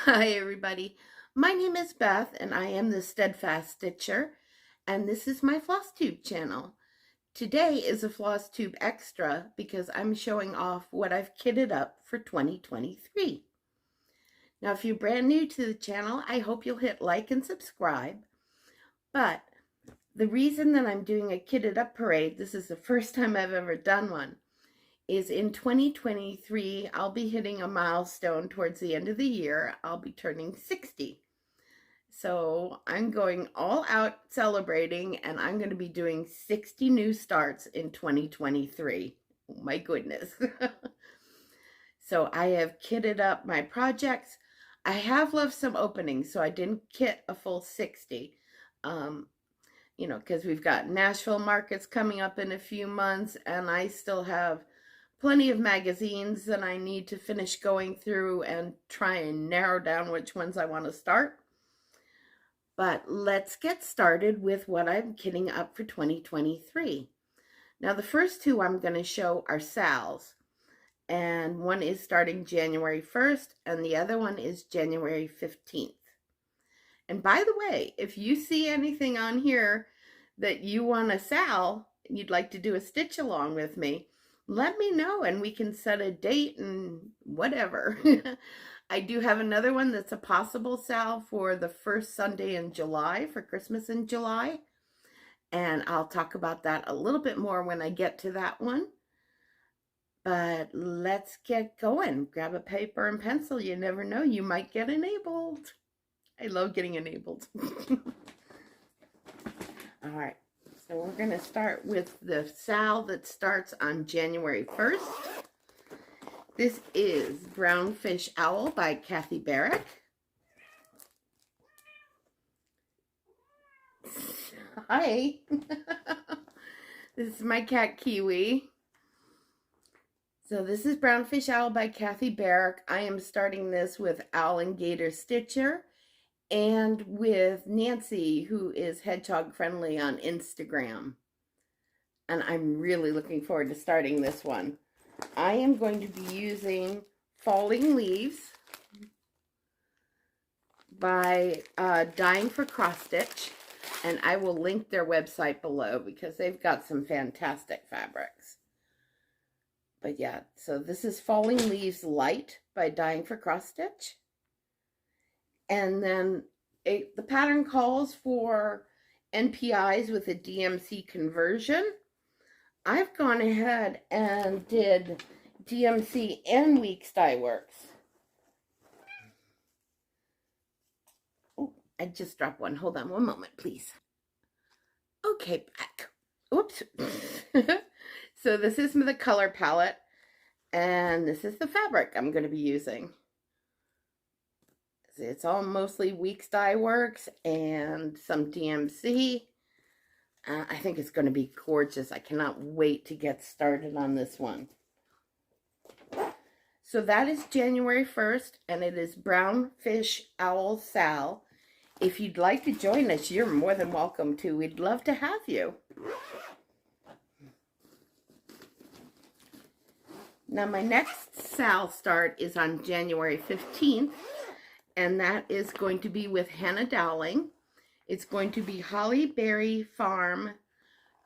Hi everybody, my name is Beth and I am the Steadfast Stitcher and this is my Flosstube channel. Today is a Flosstube Extra because I'm showing off what I've kitted up for 2023. Now if you're brand new to the channel, I hope you'll hit like and subscribe. But the reason that I'm doing a kitted up parade, this is the first time I've ever done one, is in 2023, I'll be hitting a milestone towards the end of the year. I'll be turning 60. So I'm going all out celebrating and I'm going to be doing 60 new starts in 2023. Oh my goodness. So I have kitted up my projects. I have left some openings, so I didn't kit a full 60. Because we've got Nashville markets coming up in a few months and I still have plenty of magazines that I need to finish going through and try and narrow down which ones I want to start. But let's get started with what I'm kitting up for 2023. Now the first two I'm going to show are Sal's, and one is starting January 1st and the other one is January 15th. And by the way, if you see anything on here that you want a Sal, you'd like to do a stitch along with me, let me know and we can set a date and whatever. I do have another one that's a possible Sal for the first Sunday in July, for Christmas in July. And I'll talk about that a little bit more when I get to that one. But let's get going. Grab a paper and pencil. You never know, you might get enabled. I love getting enabled. All right. So we're going to start with the Sal that starts on January 1st. This is Brownfish Owl by Kathy Barrick. Hi. This is my cat Kiwi. So this is Brownfish Owl by Kathy Barrick. I am starting this with Owl and Gator Stitcher and with Nancy, who is Hedgehog Friendly on Instagram. And I'm really looking forward to starting this one. I am going to be using Falling Leaves by Dying for Cross Stitch, and I will link their website below because they've got some fantastic fabrics. But yeah, so this is Falling Leaves Light by Dying for Cross Stitch. And then the pattern calls for NPIs with a DMC conversion. I've gone ahead and did DMC and Weeks Dye Works. Oh, I just dropped one. Hold on one moment, please. Okay, back. Oops. So this is the color palette, and this is the fabric I'm going to be using. It's all mostly Weeks Dye Works and some DMC. I think it's going to be gorgeous. I cannot wait to get started on this one. So that is January 1st, and it is Brownfish Owl Sal. If you'd like to join us, you're more than welcome to. We'd love to have you. Now my next Sal start is on January 15th, and that is going to be with Hannah Dowling. It's going to be Holly Berry Farm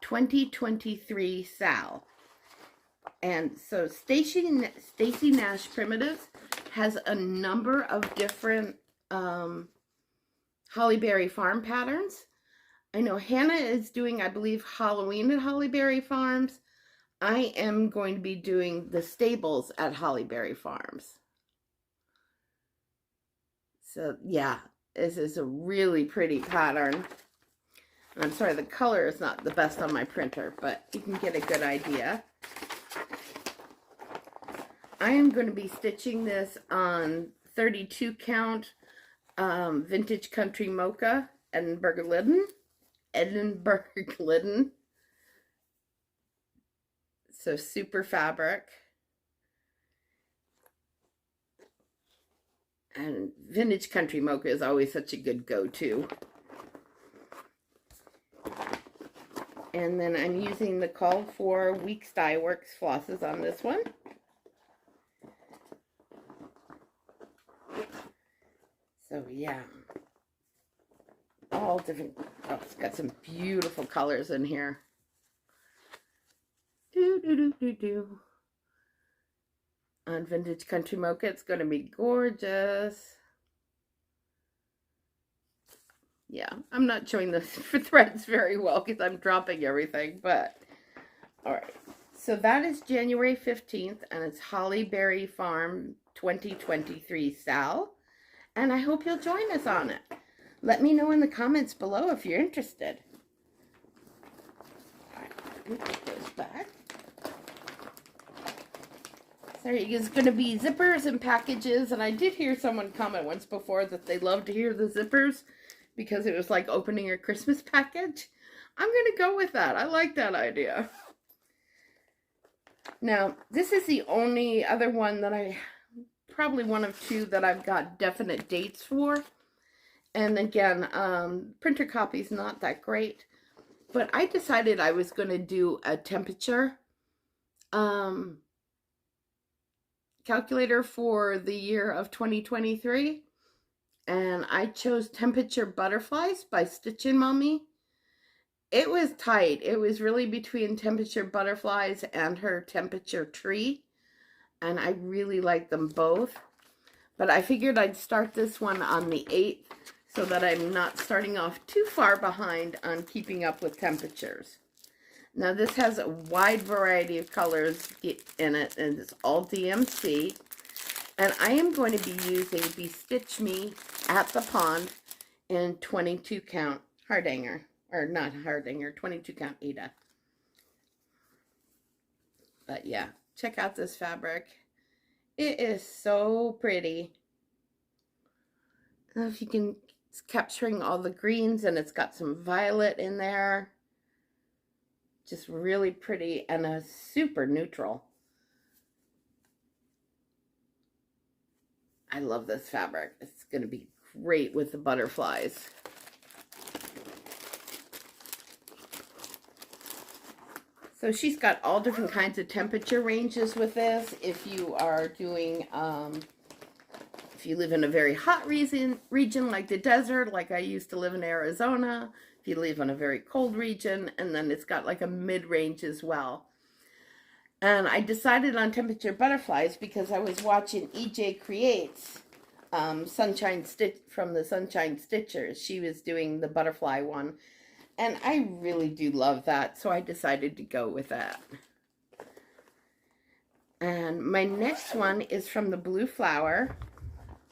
2023 Sal. And so Stacy Nash Primitives has a number of different Holly Berry Farm patterns. I know Hannah is doing, I believe, Halloween at Holly Berry Farms. I am going to be doing the stables at Holly Berry Farms. So yeah, this is a really pretty pattern. And I'm sorry, the color is not the best on my printer, but you can get a good idea. I am going to be stitching this on 32 count Vintage Country Mocha Edinburgh Linen. So super fabric. And Vintage Country Mocha is always such a good go-to. And then I'm using the call for Weeks Dye Works flosses on this one. So yeah, all different, oh, it's got some beautiful colors in here. On Vintage Country Mocha, it's going to be gorgeous. Yeah, I'm not showing the threads very well because I'm dropping everything, but all right. So that is January 15th, and it's Holly Berry Farm 2023 Sal, and I hope you'll join us on it. Let me know in the comments below if you're interested. All right, put those back. There is going to be zippers and packages, and I did hear someone comment once before that they love to hear the zippers because it was like opening a Christmas package. I'm going to go with that. I like that idea. Now, this is the only other one that probably one of two that I've got definite dates for. And again, printer copy's not that great, but I decided I was going to do a temperature calculator for the year of 2023, and I chose Temperature Butterflies by Stitchin' Mommy. It was tight. It was really between Temperature Butterflies and her Temperature Tree, and I really like them both. But I figured I'd start this one on the 8th so that I'm not starting off too far behind on keeping up with temperatures. Now this has a wide variety of colors in it, and it's all DMC. And I am going to be using VStitch Me at the Pond in 22 count Hardanger. Or not Hardanger, 22 count Ada. But yeah, check out this fabric. It is so pretty. I don't know if you can, it's capturing all the greens, and it's got some violet in there. Just really pretty and a super neutral. I love this fabric. It's going to be great with the butterflies. So she's got all different kinds of temperature ranges with this. If you are doing, if you live in a very hot region like the desert, like I used to live in Arizona, if you live in a very cold region, and then it's got like a mid-range as well. And I decided on Temperature Butterflies because I was watching EJ Creates Sunshine Stitch from the Sunshine Stitchers. She was doing the butterfly one, and I really do love that, so I decided to go with that. And my next one is from the Blue Flower.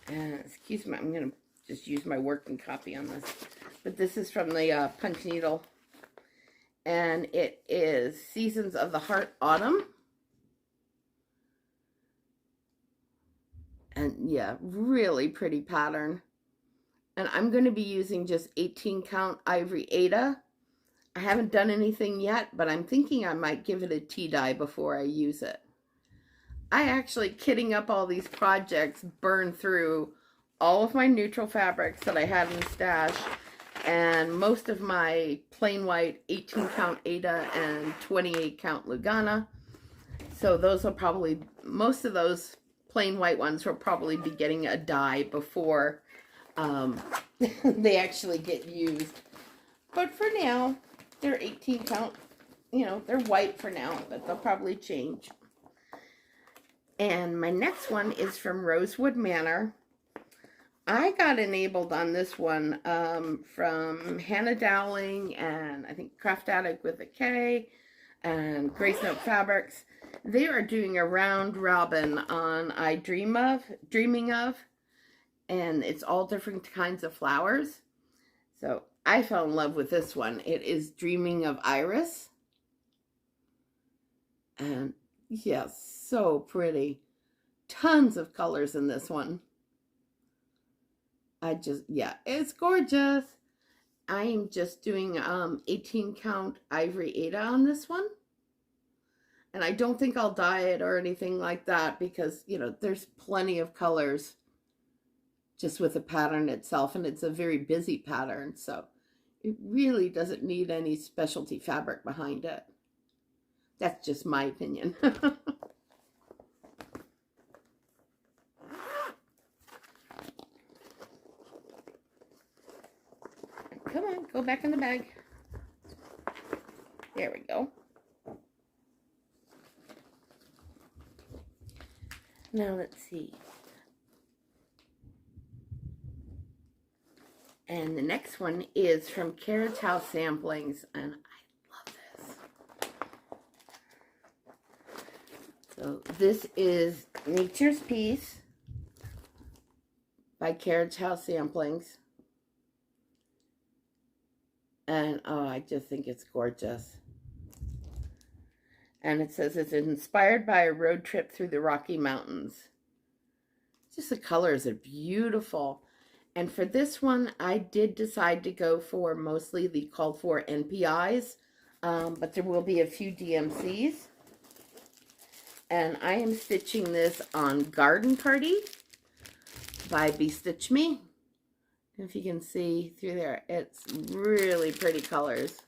And excuse me, I'm going to just use my working copy on this. But this is from the Punch Needle. And it is Seasons of the Heart Autumn. And yeah, really pretty pattern. And I'm going to be using just 18 count Ivory Ada. I haven't done anything yet, but I'm thinking I might give it a tea dye before I use it. I actually, kitting up all these projects, burned through all of my neutral fabrics that I had in the stash, and most of my plain white 18 count Ada and 28 count Lugana. So those will probably, most of those plain white ones will probably be getting a dye before they actually get used. But for now, they're 18 count, you know, they're white for now, but they'll probably change. And my next one is from Rosewood Manor. I got enabled on this one from Hannah Dowling and I think Craft Addict with a K and Grace Note Fabrics. They are doing a round robin on Dreaming of, and it's all different kinds of flowers. So I fell in love with this one. It is Dreaming of Iris. And yeah, so pretty. Tons of colors in this one. Yeah, it's gorgeous. I am just doing 18 count Ivory Ada on this one. And I don't think I'll dye it or anything like that because, you know, there's plenty of colors just with the pattern itself. And it's a very busy pattern. So it really doesn't need any specialty fabric behind it. That's just my opinion. Come on, go back in the bag. There we go. Now let's see. And the next one is from Carriage House Samplings, and I love this. So this is Nature's Peace by Carriage House Samplings. And oh, I just think it's gorgeous. And it says it's inspired by a road trip through the Rocky Mountains. Just the colors are beautiful. And for this one, I did decide to go for mostly the called for NPIs, but there will be a few DMCs. And I am stitching this on Garden Party by VStitch Me. If you can see through there, it's really pretty colors.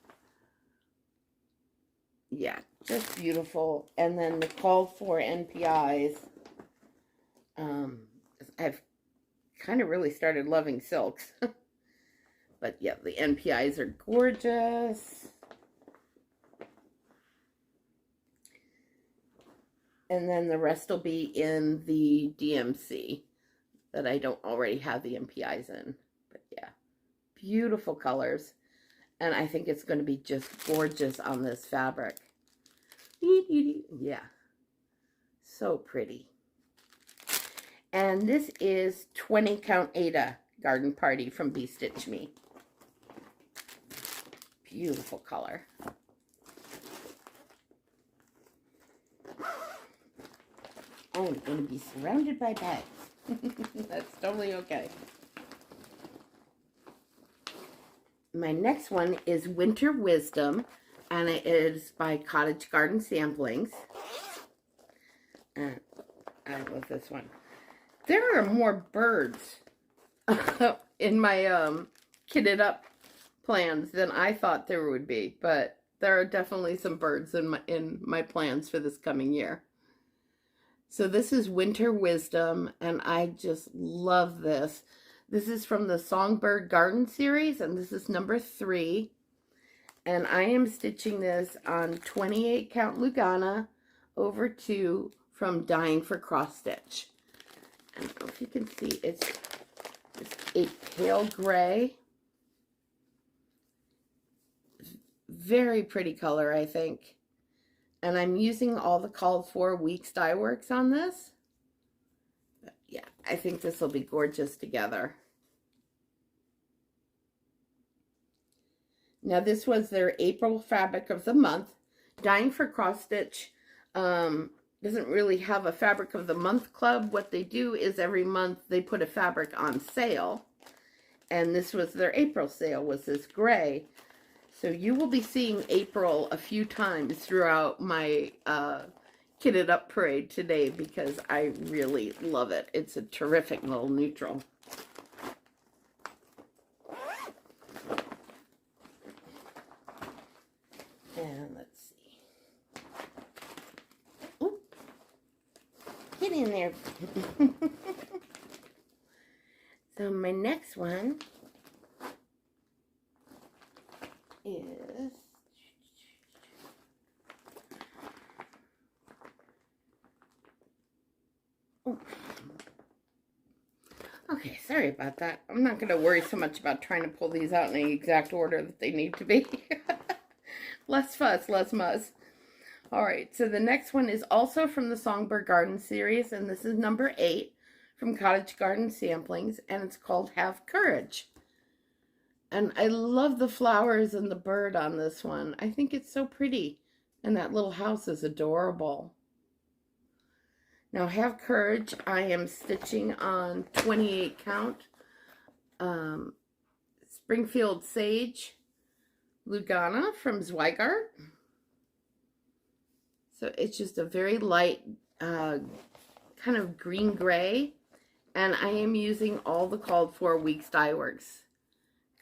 Yeah, just beautiful. And then the called for NPIs, I've kind of really started loving silks. But yeah, the NPIs are gorgeous. And then the rest will be in the DMC that I don't already have the NPIs in. But yeah, beautiful colors. And I think it's going to be just gorgeous on this fabric. Yeah, so pretty. And this is 20 Count Ada Garden Party from VStitch Me. Beautiful color. Oh, I'm going to be surrounded by bags. That's totally okay. My next one is Winter Wisdom, and it is by Cottage Garden Samplings. And I love this one. There are more birds in my kitted up plans than I thought there would be, but there are definitely some birds in my plans for this coming year. So this is Winter Wisdom, and I just love this. This is from the Songbird Garden series, and this is number 3. And I am stitching this on 28 count Lugana over 2 from Dying for Cross Stitch. I don't know if you can see, it's a pale gray. Very pretty color, I think. And I'm using all the called for weeks dye works on this. But yeah, I think this will be gorgeous together. Now this was their April fabric of the month. Dying for Cross Stitch doesn't really have a fabric of the month club. What they do is every month they put a fabric on sale. And this was their April sale, was this gray. So you will be seeing April a few times throughout my kitted up parade today because I really love it. It's a terrific little neutral. And let's see. Ooh, get in there. So my next one is okay, sorry about that. I'm not going to worry so much about trying to pull these out in the exact order that they need to be. Less fuss, less muss. Alright, so the next one is also from the Songbird Garden series, and this is number 8 from Cottage Garden Samplings, and it's called Have Courage. And I love the flowers and the bird on this one. I think it's so pretty, and that little house is adorable. Now, Have Courage, I am stitching on 28 count Springfield Sage Lugana from Zweigart. So it's just a very light kind of green gray, and I am using all the called for weeks dye works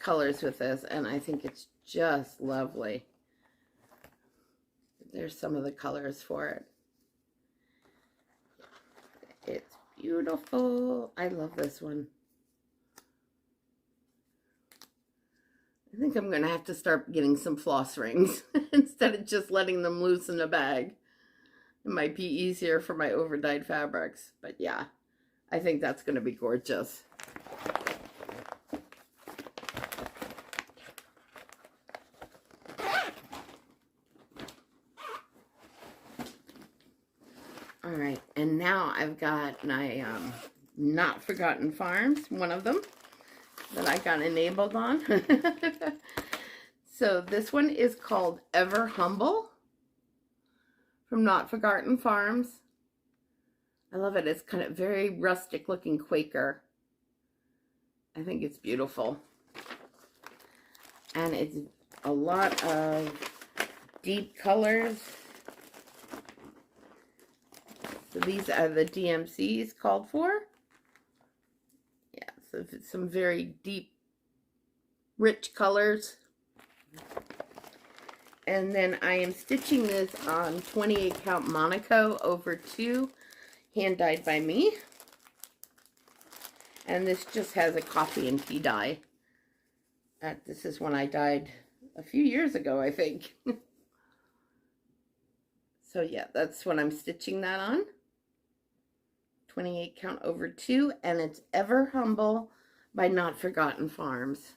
colors with this, and I think it's just lovely. There's some of the colors for it. It's beautiful. I love this one. I think I'm going to have to start getting some floss rings instead of just letting them loose in a bag. It might be easier for my overdyed fabrics, but yeah, I think that's going to be gorgeous. All right, and now I've got my Not Forgotten Farms, one of them that I got enabled on. So this one is called Ever Humble from Not Forgotten Farms. I love it. It's kind of very rustic looking Quaker. I think it's beautiful. And it's a lot of deep colors. So these are the DMCs called for. Yeah, so it's some very deep, rich colors. And then I am stitching this on 28 count Monaco over 2, hand dyed by me. And this just has a coffee and tea dye. This is one I dyed a few years ago, I think. So yeah, that's what I'm stitching that on. 28 count over 2, and it's Ever Humble by Not Forgotten Farms.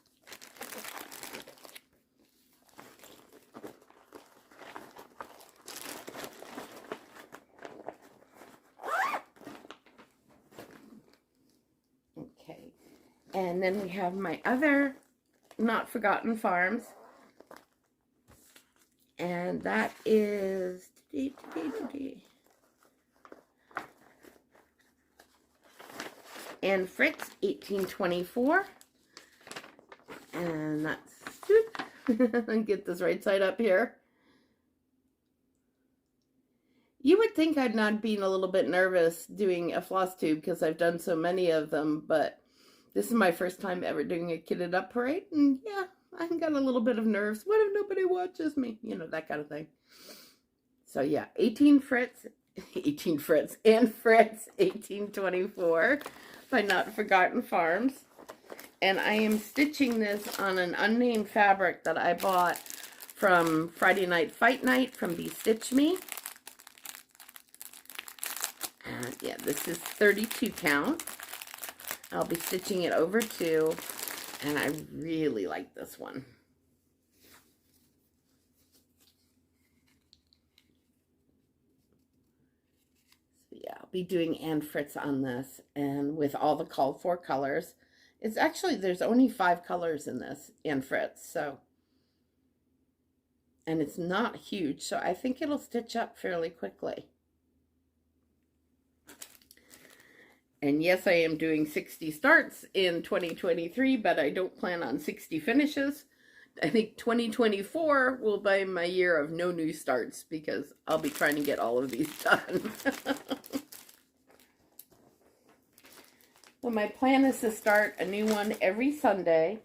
Okay, and then we have my other Not Forgotten Farms, and that is and Fritz 1824, and that's and get this right side up here. You would think I'd not been a little bit nervous doing a floss tube because I've done so many of them, but this is my first time ever doing a kitted up parade, and yeah, I got a little bit of nerves. What if nobody watches me? You know, that kind of thing. So yeah, 18 Fritz, and Fritz 1824 by Not Forgotten Farms. And I am stitching this on an unnamed fabric that I bought from Friday Night Fight Night from VStitch Me. And yeah, this is 32 count. I'll be stitching it over 2, and I really like this one. So yeah, I'll be doing Anne Fritz on this, and with all the called for colors. It's actually, there's only 5 colors in this Anne Fritz, so. And it's not huge, so I think it'll stitch up fairly quickly. And yes, I am doing 60 starts in 2023, but I don't plan on 60 finishes. I think 2024 will be my year of no new starts because I'll be trying to get all of these done. So my plan is to start a new one every Sunday,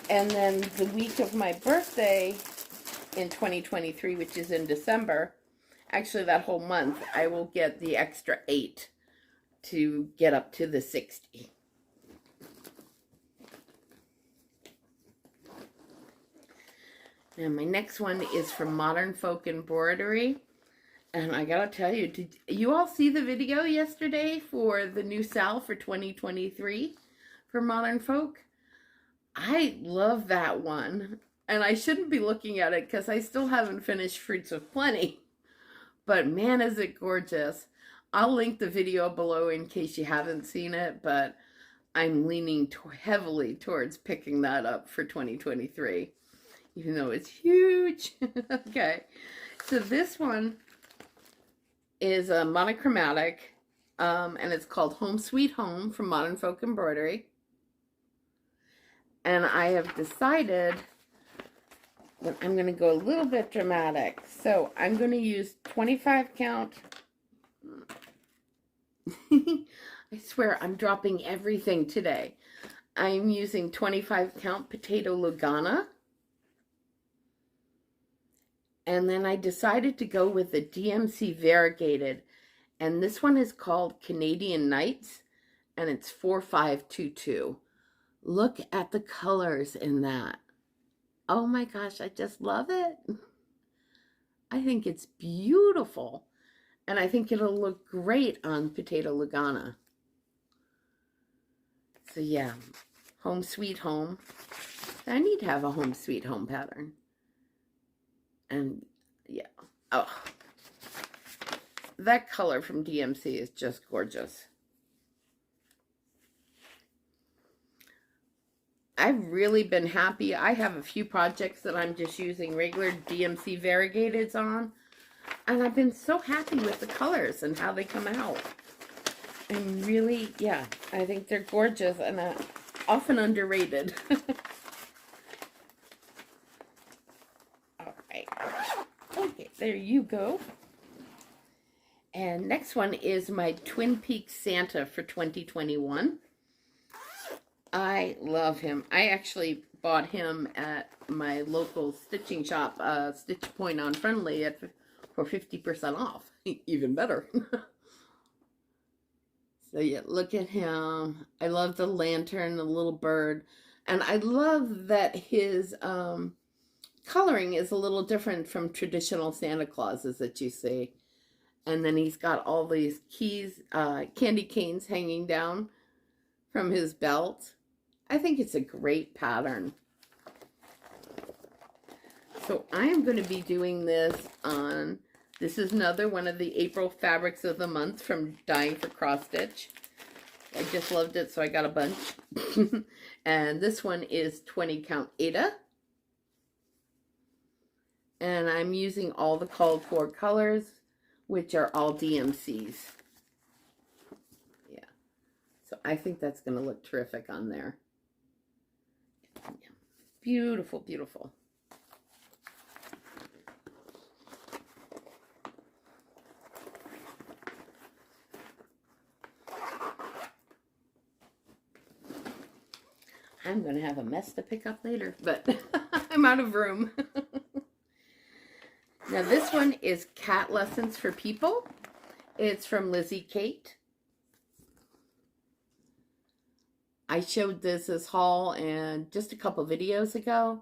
and then the week of my birthday in 2023, which is in December, actually that whole month, I will get the extra 8 to get up to the 60. And my next one is from Modern Folk Embroidery. And I gotta tell you, did you all see the video yesterday for the new sal for 2023 for Modern Folk? I love that one. And I shouldn't be looking at it because I still haven't finished Fruits of Plenty. But man, is it gorgeous. I'll link the video below in case you haven't seen it, but I'm leaning heavily towards picking that up for 2023, even though it's huge. Okay, so this one is a monochromatic, and it's called Home Sweet Home from Modern Folk Embroidery. And I have decided that I'm going to go a little bit dramatic. So I'm going to use 25 count. I swear I'm dropping everything today. I'm using 25 count Potato Lugana. And then I decided to go with the DMC variegated. And this one is called Canadian Nights. And it's 4522. Look at the colors in that. Oh my gosh, I just love it. I think it's beautiful. And I think it'll look great on Potato Lagana. So yeah, Home Sweet Home. I need to have a Home Sweet Home pattern. And yeah, oh, that color from DMC is just gorgeous. I've really been happy. I have a few projects that I'm just using regular DMC variegateds on. And I've been so happy with the colors and how they come out. And really, yeah, I think they're gorgeous and often underrated. All right. Okay, there you go. And next one is my Twin Peaks Santa for 2021. I love him. I actually bought him at my local stitching shop, Stitch Point on Friendly, for 50% off. Even better. So yeah, look at him. I love the lantern, the little bird. And I love that his coloring is a little different from traditional Santa Clauses that you see. And then he's got all these candy canes hanging down from his belt. I think it's a great pattern. So I am going to be doing this on, this is another one of the April Fabrics of the Month from Dying for Cross Stitch. I just loved it, so I got a bunch. And this one is 20 count Ada. And I'm using all the called for colors, which are all DMCs. Yeah. So I think that's going to look terrific on there. Yeah. Beautiful, beautiful. I'm going to have a mess to pick up later, but I'm out of room. Now this one is Cat Lessons for People. It's from Lizzie Kate. I showed this haul and just a couple videos ago,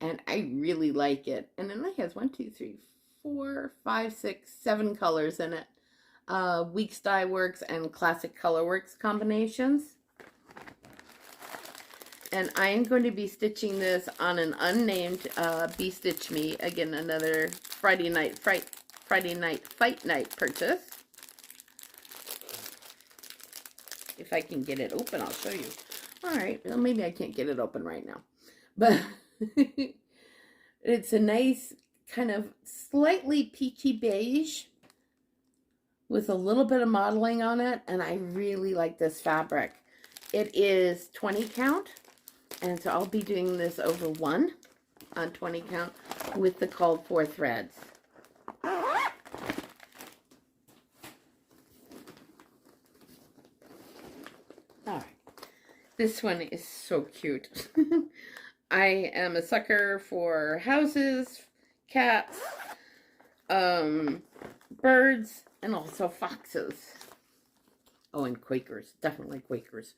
and I really like it. And it only has 1, 2, 3, 4, 5, 6, 7 colors in it. Weeks Dye Works and Classic Color Works combinations. And I am going to be stitching this on an unnamed VStitch Me. Again, another Friday night fight night purchase. If I can get it open, I'll show you. All right, well, maybe I can't get it open right now. But it's a nice kind of slightly peachy beige with a little bit of modeling on it. And I really like this fabric. It is 20 count. And so I'll be doing this over 1 on 20 count with the called for threads. All right. This one is so cute. I am a sucker for houses, cats, birds, and also foxes. Oh, and Quakers. Definitely Quakers.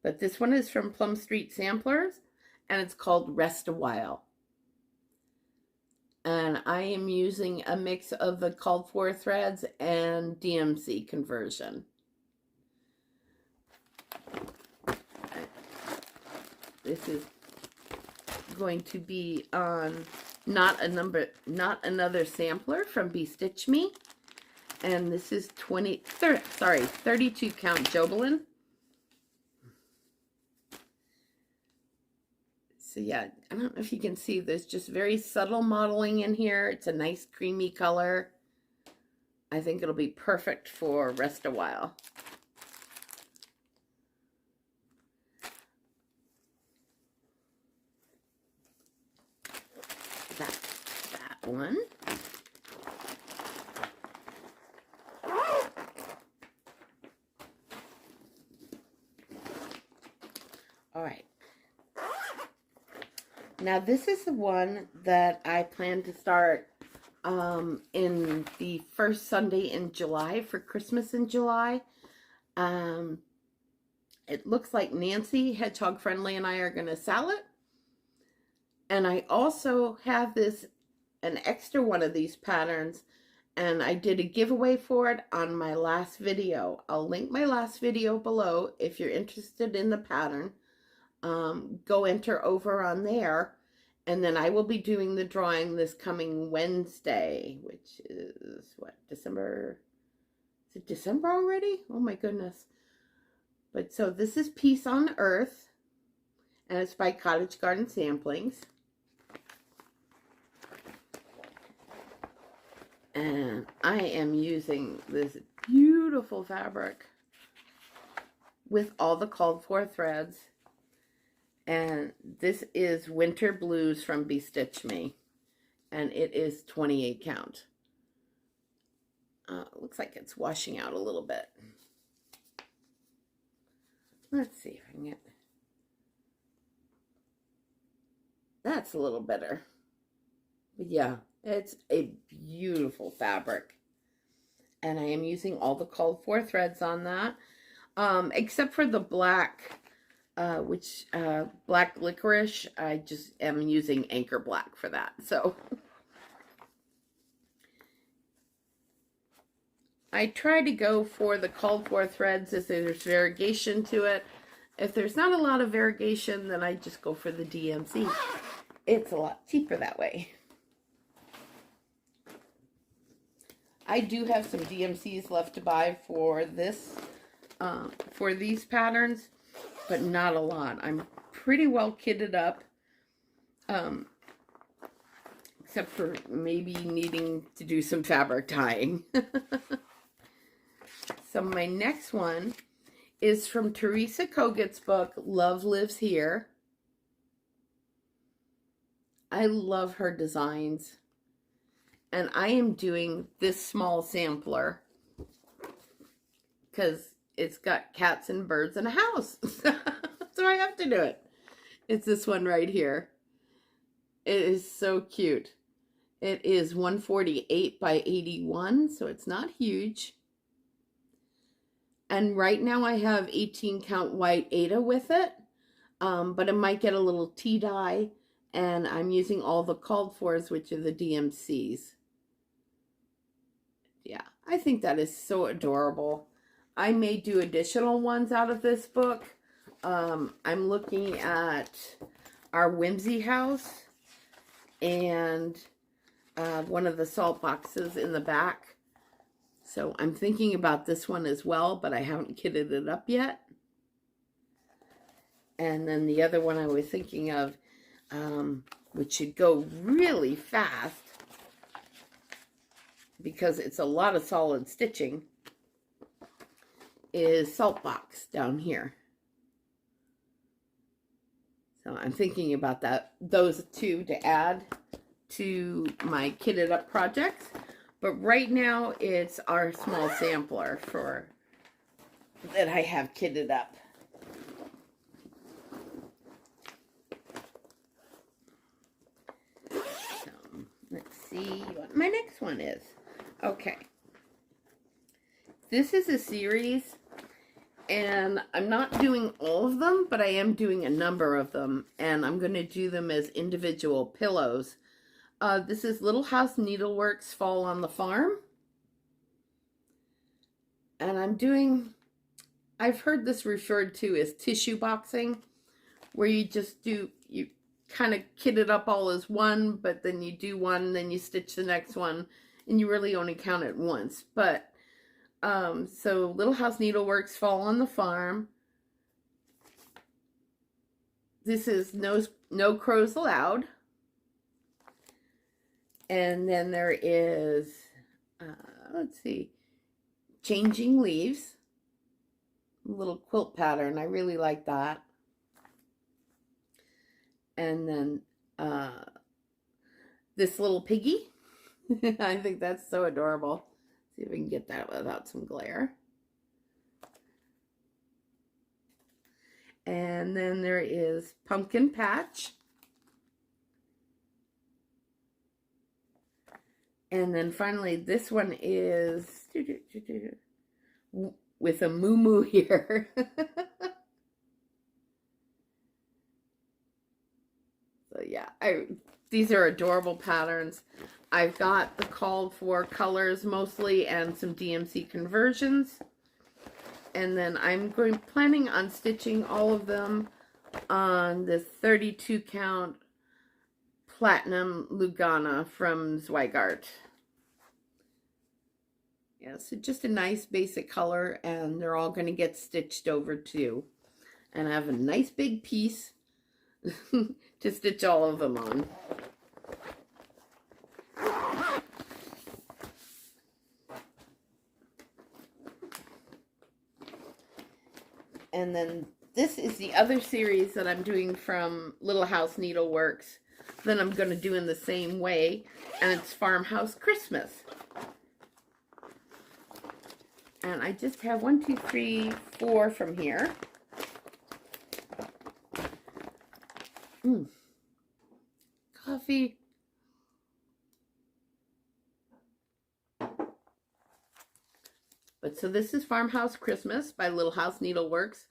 But this one is from Plum Street Samplers, and it's called Rest a While. And I am using a mix of the called for threads and DMC conversion. This is going to be on Not Another Sampler from VStitch Me. And this is 32 count Jobelin. So yeah, I don't know if you can see, there's just very subtle modeling in here. It's a nice creamy color. I think it'll be perfect for Rest a While. That's that one. All right. Now this is the one that I plan to start in the first Sunday in July for Christmas in July. It looks like Nancy, Hedgehog Friendly, and I are going to sell it. And I also have an extra one of these patterns, and I did a giveaway for it on my last video. I'll link my last video below if you're interested in the pattern. Go enter over on there, and then I will be doing the drawing this coming Wednesday, which is what, December? Is it December already? Oh my goodness. But so this is Peace on Earth, and it's by Cottage Garden Samplings. And I am using this beautiful fabric with all the called for threads. And this is Winter Blues from VStitch Me. And it is 28 count. Looks like it's washing out a little bit. Let's see if I can get... That's a little better. But yeah, it's a beautiful fabric. And I am using all the called for threads on that. Except for the black, black licorice. I just am using Anchor Black for that. So I try to go for the called for threads if there's variegation to it. If there's not a lot of variegation, then I just go for the DMC. It's a lot cheaper that way. I do have some DMCs left to buy for this, for these patterns, but not a lot. I'm pretty well kitted up, except for maybe needing to do some fabric tying. So my next one is from Teresa Kogut's book, Love Lives Here. I love her designs. And I am doing this small sampler because it's got cats and birds in a house. So I have to do it. It's this one right here. It is so cute. It is 148 by 81, so it's not huge. And right now I have 18 count white Aida with it, but it might get a little tea dye, and I'm using all the called fors, which are the DMCs. Yeah, I think that is so adorable. I may do additional ones out of this book. I'm looking at our Whimsy House and one of the salt boxes in the back. So I'm thinking about this one as well, but I haven't kitted it up yet. And then the other one I was thinking of, which should go really fast because it's a lot of solid stitching, is Salt Box down here. So I'm thinking about those two to add to my kitted up projects. But right now it's our small sampler that I have kitted up. So let's see what my next one is. Okay. This is a series, and I'm not doing all of them, but I am doing a number of them, and I'm going to do them as individual pillows. This is Little House Needleworks Fall on the Farm. And I've heard this referred to as tissue boxing, where you kind of kit it up all as one, but then you do one, then you stitch the next one, and you really only count it once. But, so Little House Needleworks Fall on the Farm. This is No Crows Allowed. And then there is, let's see, Changing Leaves. A little quilt pattern. I really like that. And then this little piggy. I think that's so adorable. See if we can get that without some glare. And then there is Pumpkin Patch. And then finally, this one is with a moo here. So yeah, these are adorable patterns. I've got the called for colors mostly and some DMC conversions. And then I'm planning on stitching all of them on this 32 count Platinum Lugana from Zweigart. Yeah, so just a nice basic color, and they're all going to get stitched over too. And I have a nice big piece to stitch all of them on. And then this is the other series that I'm doing from Little House Needleworks that I'm going to do in the same way, and it's Farmhouse Christmas. And I just have 1, 2, 3, 4 from here. Coffee. But so this is Farmhouse Christmas by Little House Needleworks.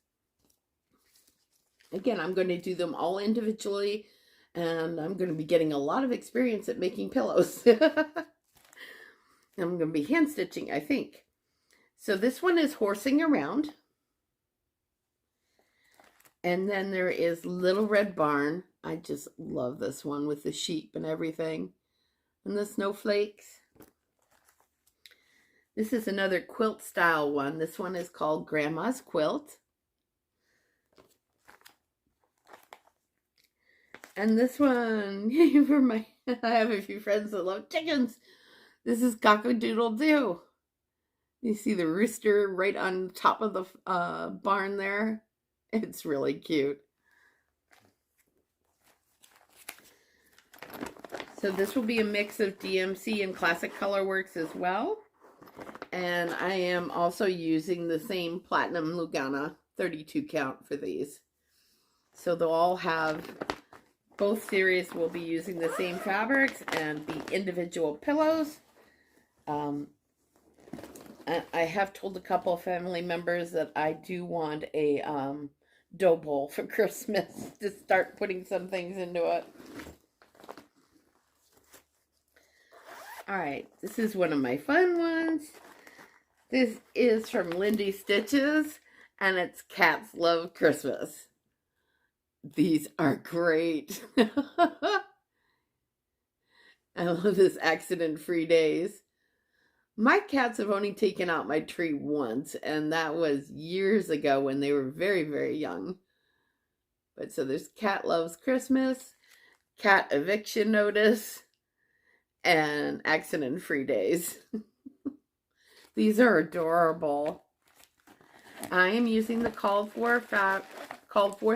Again, I'm going to do them all individually, and I'm going to be getting a lot of experience at making pillows. I'm going to be hand stitching, I think. So this one is Horsing Around. And then there is Little Red Barn. I just love this one with the sheep and everything. And the snowflakes. This is another quilt style one. This one is called Grandma's Quilt. And this one, for I have a few friends that love chickens. This is Cock-a-Doodle-Doo. You see the rooster right on top of the barn there? It's really cute. So this will be a mix of DMC and Classic Colorworks as well. And I am also using the same Platinum Lugana 32 count for these. So they'll all have, both series will be using the same fabrics and the individual pillows. I have told a couple of family members that I do want a dough bowl for Christmas to start putting some things into it. Alright, this is one of my fun ones. This is from Lindy Stitches, and it's Cats Love Christmas. These are great. I love this accident-free days. My cats have only taken out my tree once, and that was years ago when they were very, very young. But so there's Cat Loves Christmas, Cat Eviction Notice, and Accident-Free Days. These are adorable. I am using the called for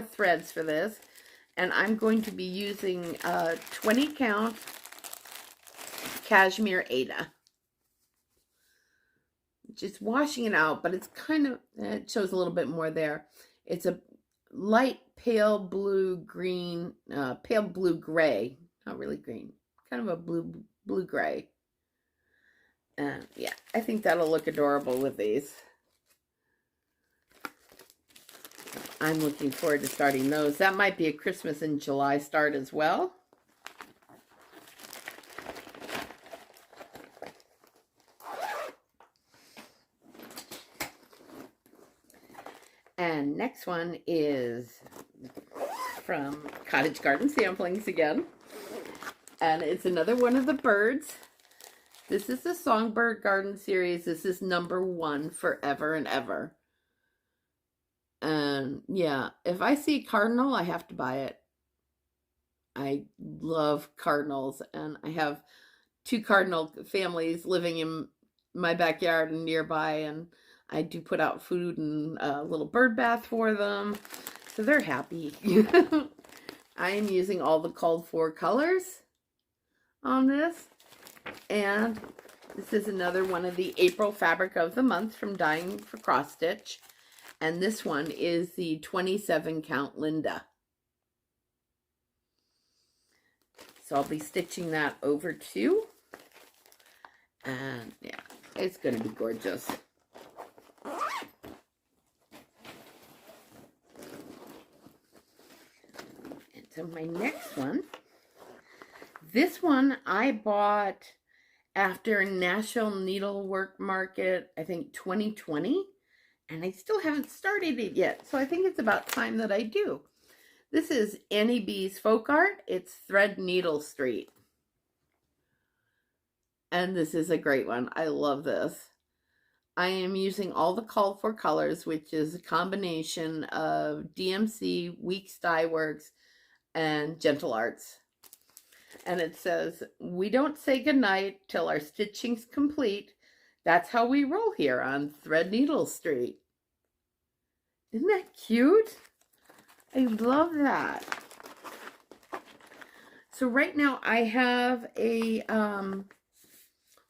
threads for this, and I'm going to be using 20 count Cashmere Ada. Just washing it out, but it's kind of, it shows a little bit more there. It's a light pale blue green, pale blue gray, not really green, kind of a blue gray. And yeah, I think that'll look adorable with these. I'm looking forward to starting those. That might be a Christmas in July start as well. And next one is from Cottage Garden Samplings again. And it's another one of the birds. This is the Songbird Garden series. This is #1 forever and ever. And yeah, if I see cardinal, I have to buy it. I love cardinals, and I have 2 cardinal families living in my backyard and nearby, and I do put out food and a little bird bath for them, so they're happy. I am using all the called for colors on this, and this is another one of the April Fabric of the Month from Dying for Cross Stitch, and this one is the 27 count Linda. So I'll be stitching that over too, and yeah, it's going to be gorgeous. And so my next one This one I bought after National Needlework Market, I think 2020, and I still haven't started it yet. So I think it's about time that I do. This is Annie B's Folk Art. It's Threadneedle Street. And this is a great one. I love this. I am using all the called for colors, which is a combination of DMC, Weeks Dye Works, and Gentle Arts. And it says, "We don't say goodnight till our stitching's complete. That's how we roll here on Threadneedle Street." Isn't that cute? I love that. So right now I have a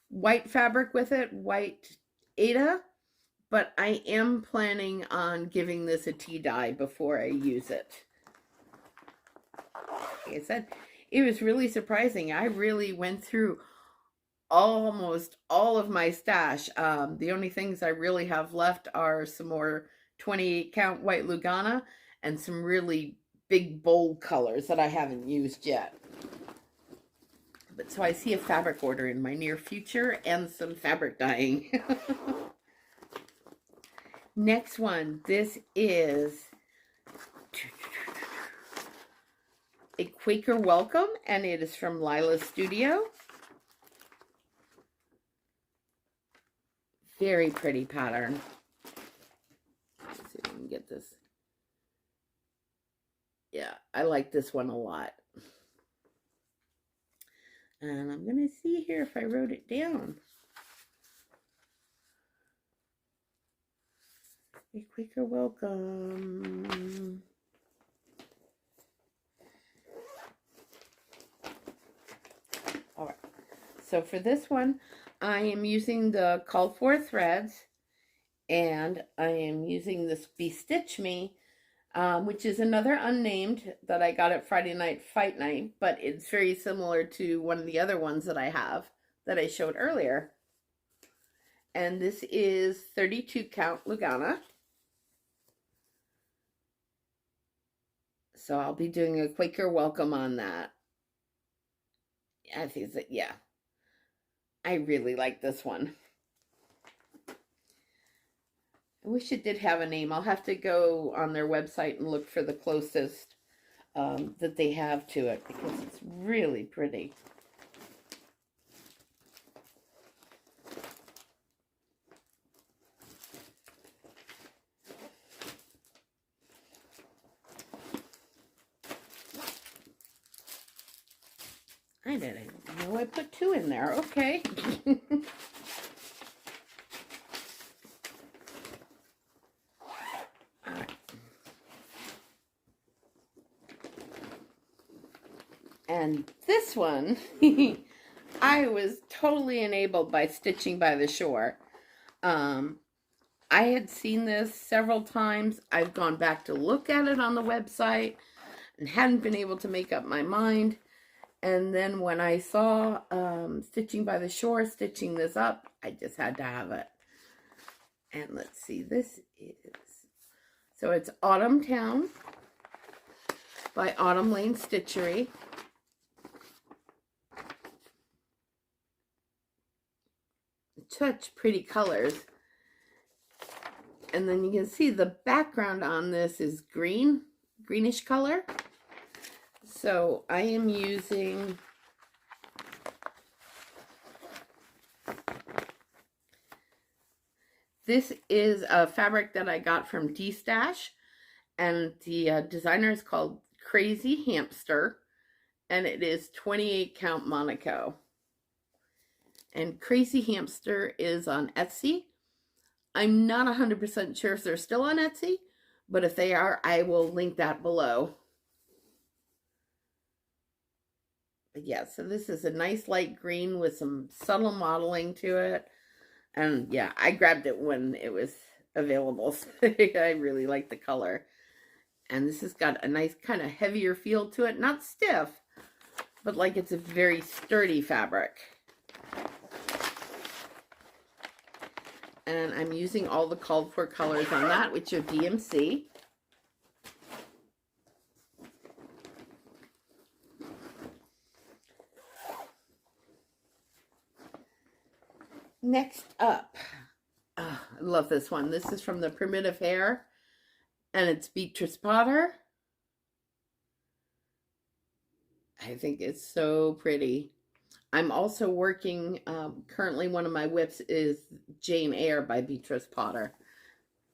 white fabric with it, white Ada, but I am planning on giving this a tea dye before I use it. Like I said, it was really surprising. I really went through almost all of my stash. The only things I really have left are some more 28 count white Lugana and some really big bold colors that I haven't used yet. But so I see a fabric order in my near future and some fabric dyeing. Next one, this is a Quaker Welcome, and it is from Lila's Studio. Very pretty pattern. Let's see if we can get this. Yeah, I like this one a lot. And I'm going to see here if I wrote it down. A Quaker Welcome. All right. So for this one, I am using the called for threads, and I am using this VStitch Me, which is another unnamed that I got at Friday Night Fight Night, but it's very similar to one of the other ones that I have that I showed earlier. And this is 32 count Lugana. So I'll be doing a Quaker Welcome on that. I think that, yeah. I really like this one. I wish it did have a name. I'll have to go on their website and look for the closest that they have to it, because it's really pretty. I didn't know I put two in there. Okay. And this one, I was totally enabled by Stitching by the Shore. I had seen this several times. I've gone back to look at it on the website and hadn't been able to make up my mind. And then when I saw Stitching by the Shore stitching this up, I just had to have it. And let's see, this is, so it's Autumn Town by Autumn Lane Stitchery. Such pretty colors. And then you can see the background on this is green, greenish color. So I am using this is a fabric that I got from D-Stash, and the designer is called Crazy Hamster, and it is 28 count Monaco. And Crazy Hamster is on Etsy. I'm not 100% sure if they're still on Etsy, but if they are, I will link that below. But yeah, so this is a nice light green with some subtle modeling to it. And yeah, I grabbed it when it was available. So I really like the color. And this has got a nice kind of heavier feel to it. Not stiff, but like it's a very sturdy fabric. And I'm using all the called for colors on that, which are DMC. Next up, I love this one. This is from the Primitive Hair, and it's Beatrice Potter. I think it's so pretty. I'm also working, currently one of my whips is Jane Eyre by Beatrice Potter.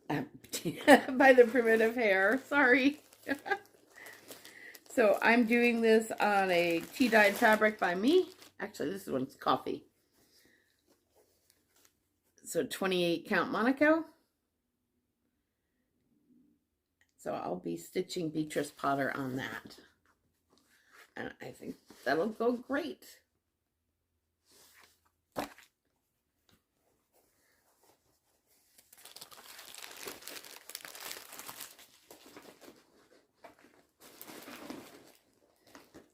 By the Primitive Hair, sorry. So I'm doing this on a tea-dyed fabric by me. Actually, this one's coffee. So 28 count Monaco. So I'll be stitching Beatrice Potter on that. And I think that'll go great.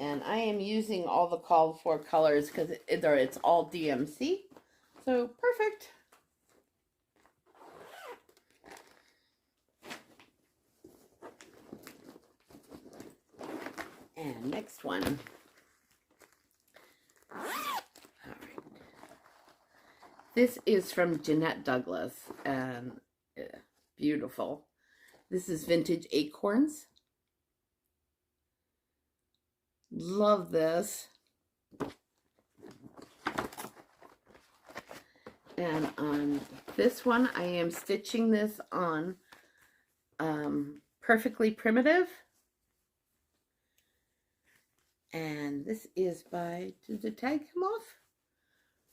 And I am using all the called for colors because it's all DMC. So perfect. And next one. All right. This is from Jeanette Douglas, and beautiful. This is Vintage Acorns. Love this. And on this one, I am stitching this on Perfectly Primitive. And this is by, did the tag come off?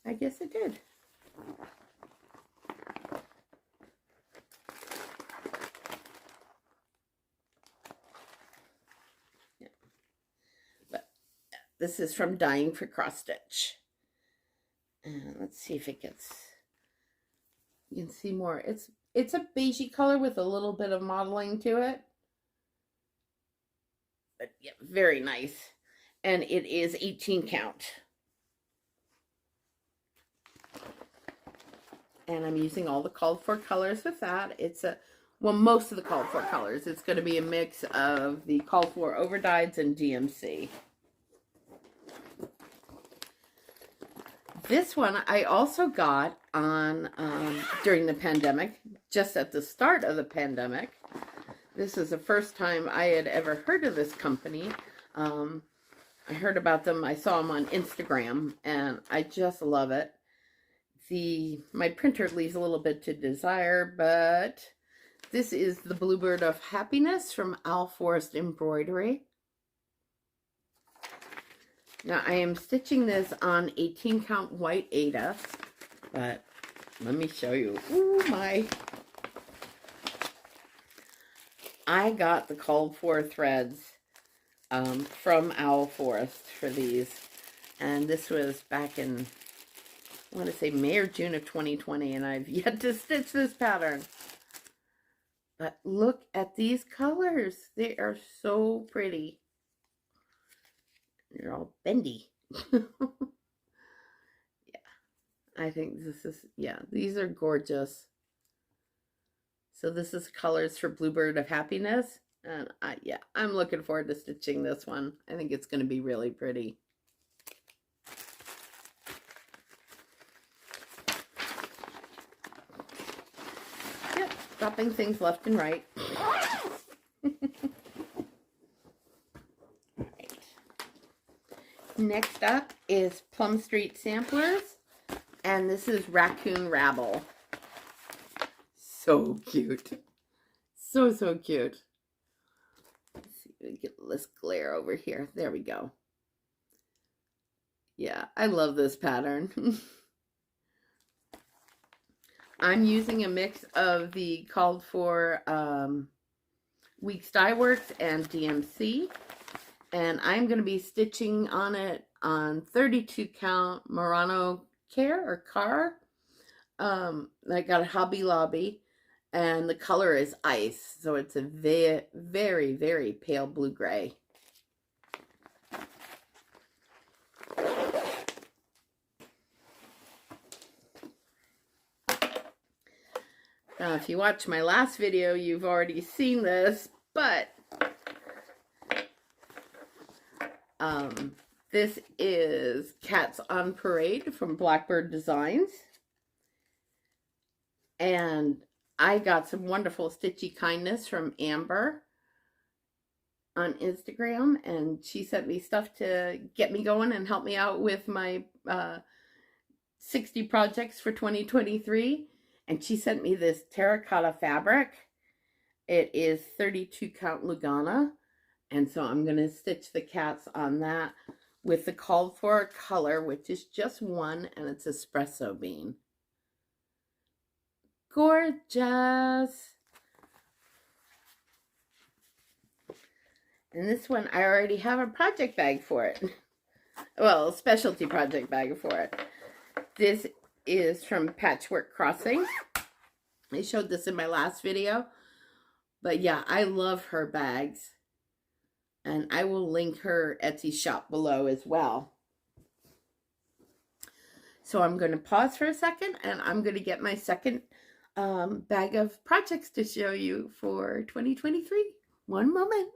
I guess it did. Yeah. But this is from Dying for Cross Stitch. And let's see if it gets, you can see more. It's a beigey color with a little bit of modeling to it. But yeah, very nice. And it is 18 count. And I'm using all the called for colors with that. It's well, most of the called for colors. It's going to be a mix of the called for overdyes and DMC. This one I also got on during the pandemic, just at the start of the pandemic. This is the first time I had ever heard of this company. I heard about them, I saw them on Instagram, and I just love it. My printer leaves a little bit to desire, but this is the Bluebird of Happiness from Forest Embroidery. Now I am stitching this on 18 count white Aida, but let me show you. Ooh, I got the called for threads from Owl Forest for these, and this was back in, I want to say May or June of 2020, and I've yet to stitch this pattern. But look at these colors. They are so pretty. They're all bendy. Yeah, I think this is, yeah, these are gorgeous. So this is colors for Bluebird of Happiness. And yeah, I'm looking forward to stitching this one. I think it's going to be really pretty. Yep, dropping things left and right. Alright. Next up is Plum Street Samplers. And this is Raccoon Rabble. So cute. So, so cute. Let's see, we get this glare over here. There we go. Yeah, I love this pattern. I'm using a mix of the called for Weeks Dye Works and DMC. And I'm going to be stitching on it on 32 count Murano Care or Car. I got a Hobby Lobby. And the color is ice, so it's a very, very, very pale blue-gray. Now, if you watch my last video, you've already seen this, but this is Cats on Parade from Blackbird Designs. And I got some wonderful stitchy kindness from Amber on Instagram, and she sent me stuff to get me going and help me out with my 60 projects for 2023. And she sent me this terracotta fabric. It is 32 count Lugana, and so I'm going to stitch the cats on that with the called for color, which is just one, and it's espresso bean. Gorgeous. And this one, I already have a project bag for it. Well, a specialty project bag for it. This is from Patchwork Crossing. I showed this in my last video. But yeah, I love her bags. And I will link her Etsy shop below as well. So I'm going to pause for a second, and I'm going to get my second bag of projects to show you for 2023. One moment.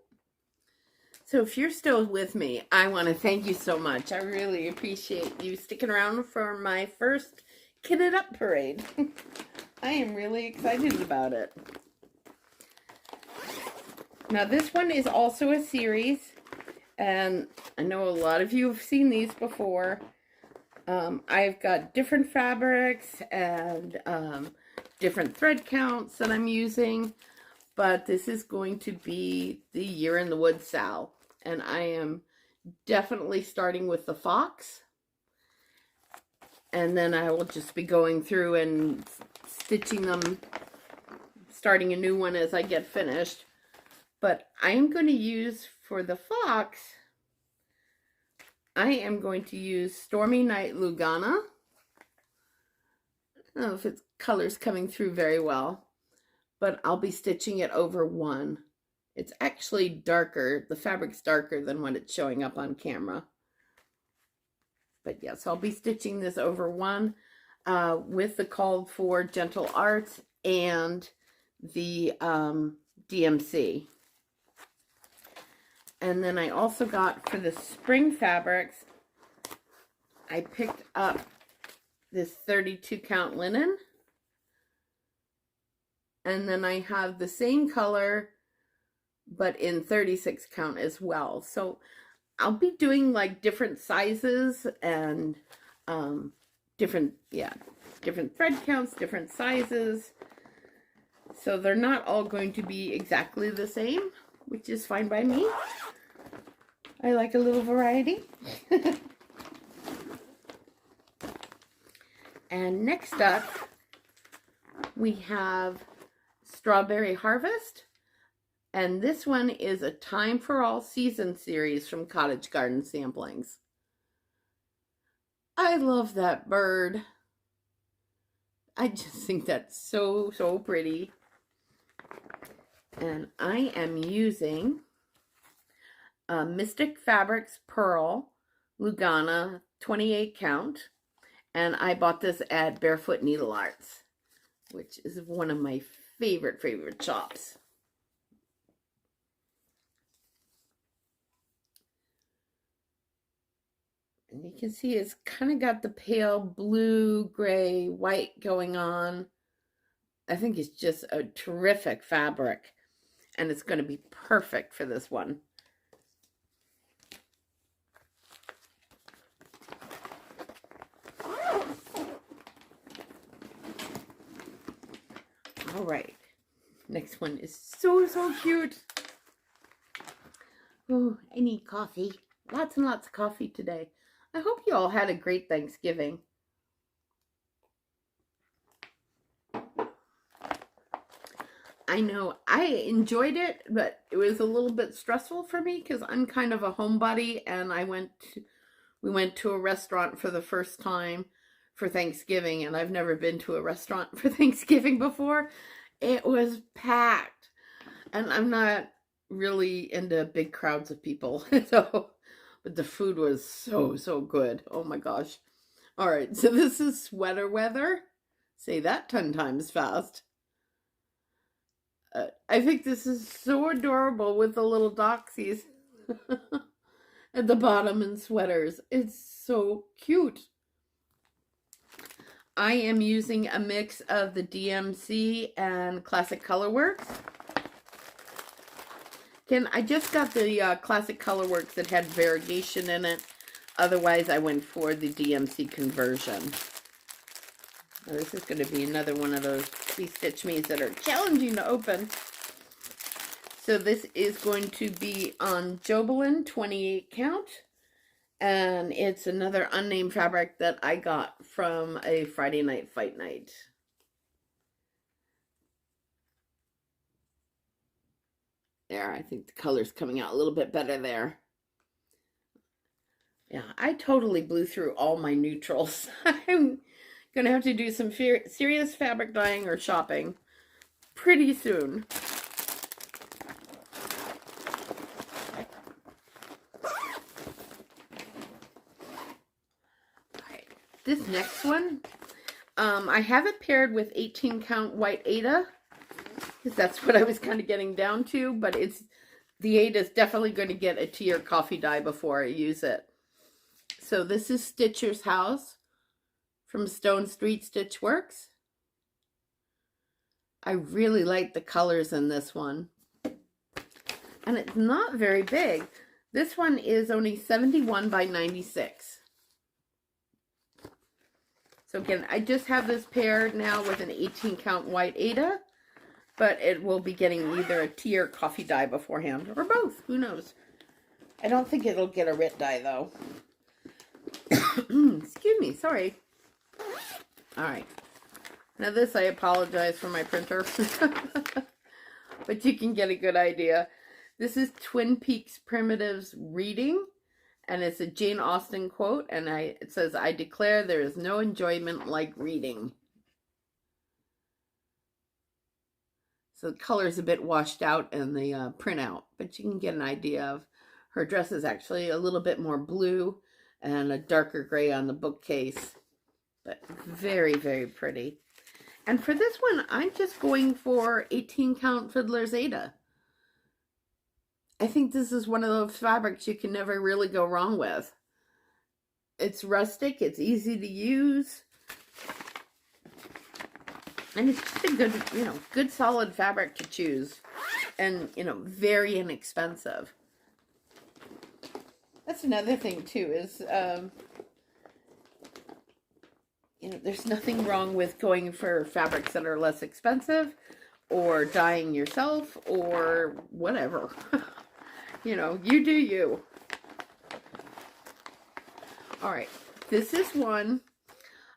So if you're still with me, I want to thank you so much. I really appreciate you sticking around for my first Kitted Up parade. I am really excited about it. Now this one is also a series, and I know a lot of you have seen these before. I've got different fabrics and different thread counts that I'm using, but this is going to be the Year in the Woods Sal, and I am definitely starting with the fox, and then I will just be going through and stitching them, starting a new one as I get finished. But I am going to use, for the fox, I am going to use Stormy Night Lugana. I don't know if its color's coming through very well, but I'll be stitching it over one. It's actually darker. The fabric's darker than what it's showing up on camera. But yes, I'll be stitching this over one with the called for Gentle Arts and the DMC. And then I also got, for the spring fabrics, I picked up this 32 count linen. And then I have the same color, but in 36 count as well. So I'll be doing like different sizes and different thread counts, different sizes. So they're not all going to be exactly the same, which is fine by me. I like a little variety. And next up, we have Strawberry Harvest. And this one is a Time for All Season series from Cottage Garden Samplings. I love that bird. I just think that's so, so pretty. And I am using Mystic Fabrics Pearl Lugana 28 count. And I bought this at Barefoot Needle Arts, which is one of my favorite shops. And you can see it's kind of got the pale blue, gray, white going on. I think it's just a terrific fabric, and it's going to be perfect for this one. All right, next one is so, so cute. Oh, I need coffee. Lots and lots of coffee today. I hope you all had a great Thanksgiving. I know I enjoyed it, but it was a little bit stressful for me because I'm kind of a homebody, and we went to a restaurant for the first time for Thanksgiving, and I've never been to a restaurant for Thanksgiving before. It was packed, and I'm not really into big crowds of people, so, but the food was so, so good. Oh my gosh. All right, so this is Sweater Weather. Say that 10 times fast. I think this is so adorable with the little doxies at the bottom and sweaters. It's so cute. I am using a mix of the DMC and Classic Colorworks. Again, I just got the Classic Colorworks that had variegation in it. Otherwise, I went for the DMC conversion. Now, this is going to be another one of those VStitch Me's that are challenging to open. So this is going to be on Jobelin 28 count. And it's another unnamed fabric that I got from a Friday night fight night. There, I think the color's coming out a little bit better there. Yeah, I totally blew through all my neutrals. I'm going to have to do some serious fabric dyeing or shopping pretty soon. This next one, I have it paired with 18 count white Aida, because that's what I was kind of getting down to, but the Aida is definitely going to get a tea or coffee dye before I use it. So this is Stitcher's House from Stone Street Stitch Works. I really like the colors in this one. And it's not very big. This one is only 71 by 96. So again, I just have this paired now with an 18 count white Aida, but it will be getting either a tea or coffee dye beforehand, or both, who knows. I don't think it'll get a RIT dye though. Excuse me, sorry. Alright, now this I apologize for my printer, but you can get a good idea. This is Twin Peaks Primitives Reading. And it's a Jane Austen quote, and it says, "I declare there is no enjoyment like reading." So the color is a bit washed out in the printout, but you can get an idea of her dress is actually a little bit more blue and a darker gray on the bookcase, but very, very pretty. And for this one, I'm just going for 18 count Fiddler's Aida. I think this is one of those fabrics you can never really go wrong with. It's rustic, it's easy to use, and it's just a good, good solid fabric to choose, and, very inexpensive. That's another thing too, is, there's nothing wrong with going for fabrics that are less expensive, or dyeing yourself, or whatever. You do you. All right, this is one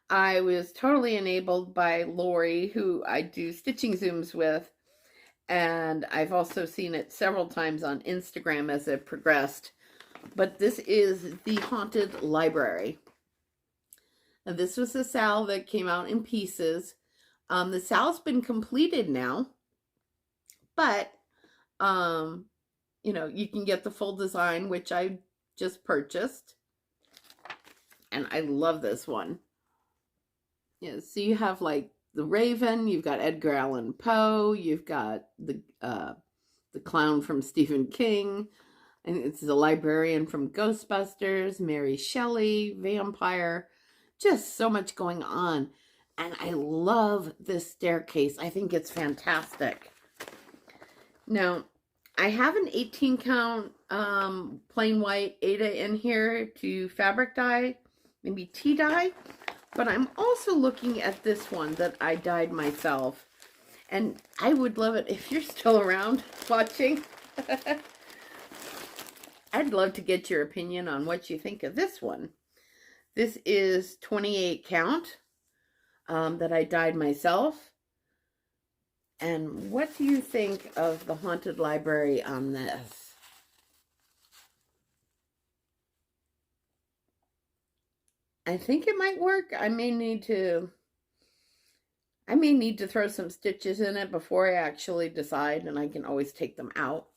I was totally enabled by Lori, who I do stitching Zooms with, and I've also seen it several times on Instagram as it progressed. But this is the Haunted Library. And this was a sal that came out in pieces. The sal's been completed now, but you can get the full design, which I just purchased. And I love this one. Yeah, so you have like the Raven, you've got Edgar Allan Poe, you've got the clown from Stephen King, and it's the librarian from Ghostbusters, Mary Shelley, vampire, just so much going on. And I love this staircase. I think it's fantastic. Now, I have an 18 count plain white Aida in here to fabric dye, maybe tea dye, but I'm also looking at this one that I dyed myself, and I would love it if you're still around watching. I'd love to get your opinion on what you think of this one. This is 28 count that I dyed myself. And what do you think of the Haunted Library on this? I think it might work. I may need to throw some stitches in it before I actually decide, and I can always take them out.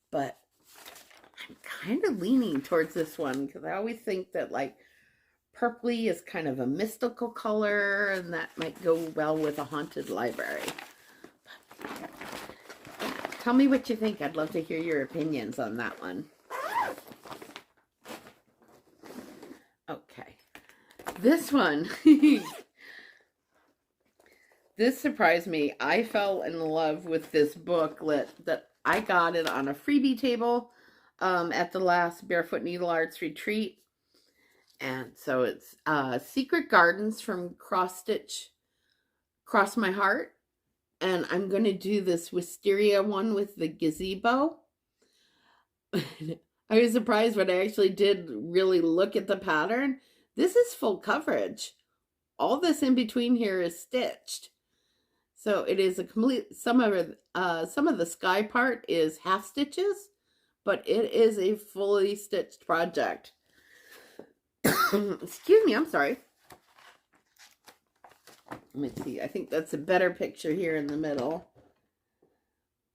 But I'm kind of leaning towards this one because I always think that like purpley is kind of a mystical color, and that might go well with a Haunted Library. Tell me what you think. I'd love to hear your opinions on that one. Okay. This one. This surprised me. I fell in love with this booklet that I got it on a freebie table at the last Barefoot Needle Arts retreat. And so it's Secret Gardens from Cross My Heart. And I'm going to do this wisteria one with the gazebo. I was surprised when I actually did really look at the pattern. This is full coverage. All this in between here is stitched. So it is a complete, some of the sky part is half stitches, but it is a fully stitched project. Excuse me, I'm sorry. Let me see. I think that's a better picture here in the middle.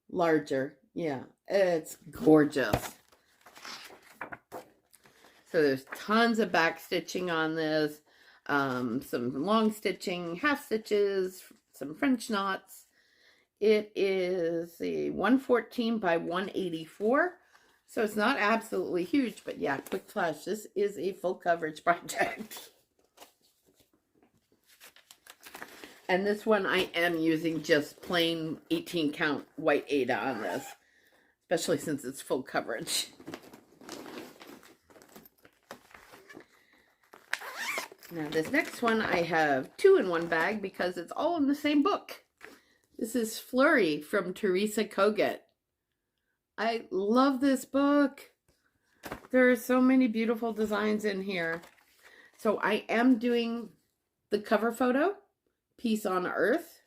Larger. Yeah, it's gorgeous. So there's tons of back stitching on this. Some long stitching, half stitches, some French knots. It is a 114 by 184. So it's not absolutely huge, but yeah, quick flash. This is a full coverage project. And this one I am using just plain 18 count white Ada on this, especially since it's full coverage. Now this next one I have 2 in one bag because it's all in the same book. This is Flurry from Teresa Kogut. I love this book. There are so many beautiful designs in here. So I am doing the cover photo, Peace on Earth.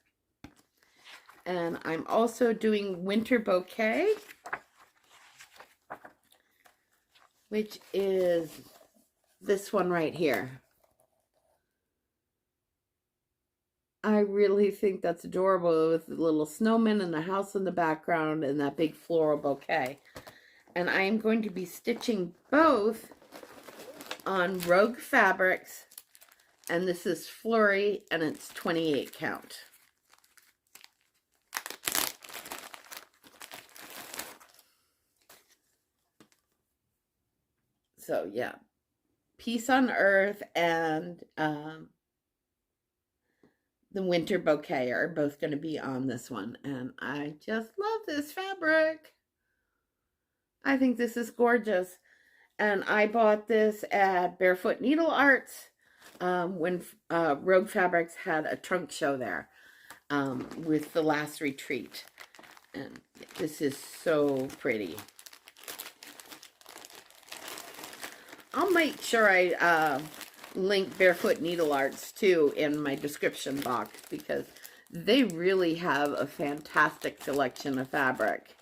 And I'm also doing Winter Bouquet, which is this one right here. I really think that's adorable with the little snowman and the house in the background and that big floral bouquet. And I am going to be stitching both on Rogue Fabrics, and this is Flurry, and it's 28 count. So yeah, Peace on Earth and the Winter Bouquet are both going to be on this one. And I just love this fabric. I think this is gorgeous. And I bought this at Barefoot Needle Arts when Rogue Fabrics had a trunk show there with the last retreat. And this is so pretty. I'll make sure I link Barefoot Needle Arts too in my description box because they really have a fantastic selection of fabric.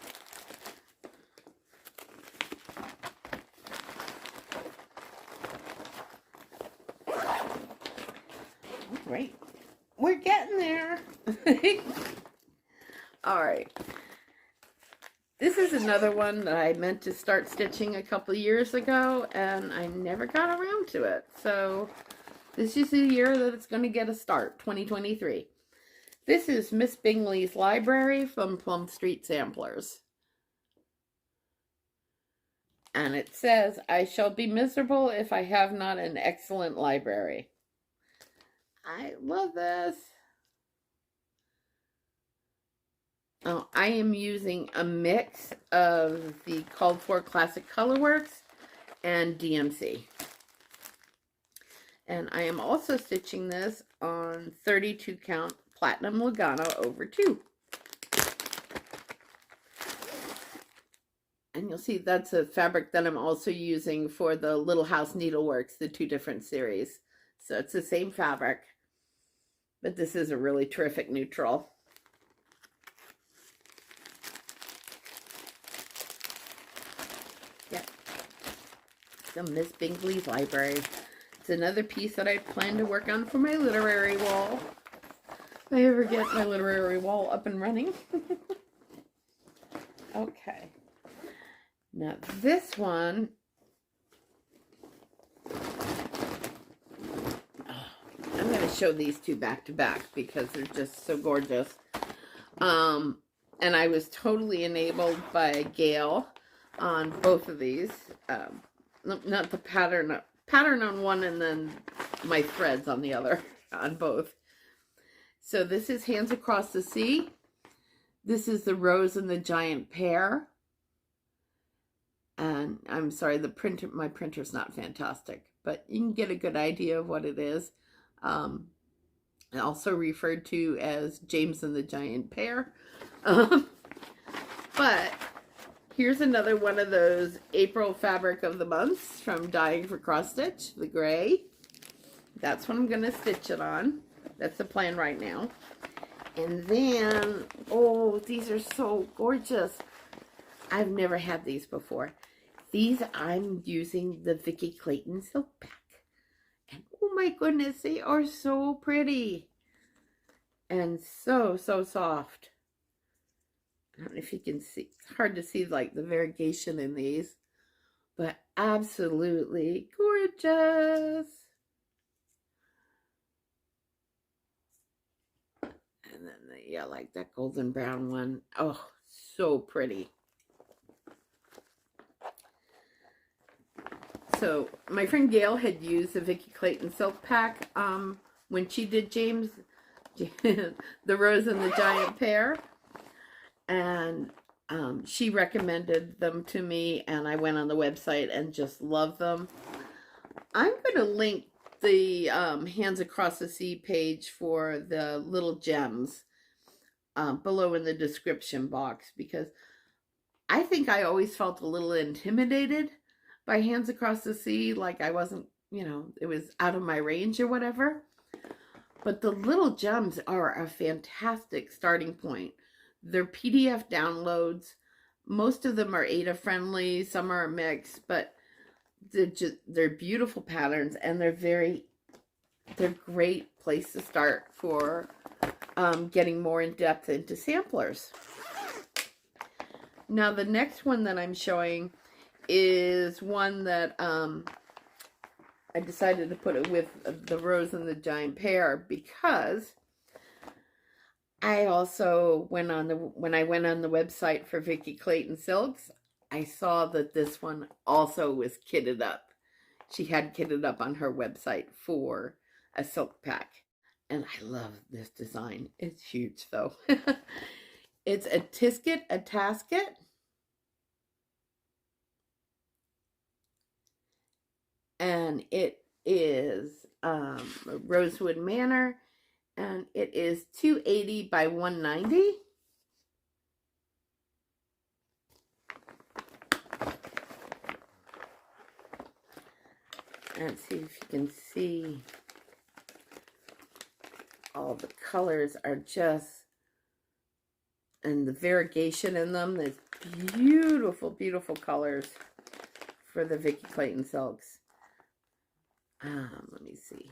Right, we're getting there. All right. This is another one that I meant to start stitching a couple years ago, and I never got around to it. So this is the year that it's going to get a start, 2023. This is Miss Bingleys Library from Plum Street Samplers. And it says, I shall be miserable if I have not an excellent library. I love this. Oh, I am using a mix of the Called For Classic Colorworks and DMC. And I am also stitching this on 32 count Platinum Lugano over 2. And you'll see that's a fabric that I'm also using for the Little House Needleworks, the 2 different series. So it's the same fabric, but this is a really terrific neutral. Miss Bingleys Library. It's another piece that I plan to work on for my literary wall. If I ever get my literary wall up and running. Okay. Now this one, I'm going to show these 2 back to back because they're just so gorgeous. And I was totally enabled by Gail on both of these. Not the pattern on one and then my threads on the other, on both. So this is Hands Across the Sea. This is the Rose and the Giant Pear. And I'm sorry, my printer's not fantastic, but you can get a good idea of what it is. Also referred to as James and the Giant Pear. But here's another one of those April fabric of the months from Dying for Cross Stitch, the gray. That's what I'm going to stitch it on. That's the plan right now. And then, oh, these are so gorgeous. I've never had these before. These, I'm using the Vicki Clayton Silk Pack. And oh my goodness, they are so pretty. And so, so soft. I don't know if you can see. It's hard to see like the variegation in these. But absolutely gorgeous. And then, yeah, like that golden brown one. Oh, so pretty. So my friend Gail had used the Vicki Clayton Silk Pack when she did James, the Rose and the Giant Pear. And she recommended them to me, and I went on the website and just loved them. I'm going to link the Hands Across the Sea page for the little gems below in the description box, because I think I always felt a little intimidated by Hands Across the Sea, like I wasn't, you know, it was out of my range or whatever. But the little gems are a fantastic starting point. They're PDF downloads. Most of them are Ada friendly, some are mixed, but they're beautiful patterns, and they're great place to start for getting more in depth into samplers. Now the next one that I'm showing is one that I decided to put it with the Rose and the Giant Pear, because I also when I went on the website for Vicki Clayton Silks, I saw that this one also was kitted up. She had kitted up on her website for a silk pack. And I love this design. It's huge though. It's a tisket, a tasket. And it is Rosewood Manor, and it is 280 by 190. Let's see if you can see. All the colors are just, and the variegation in them, there's beautiful, beautiful colors for the Vicki Clayton Silks. Let me see.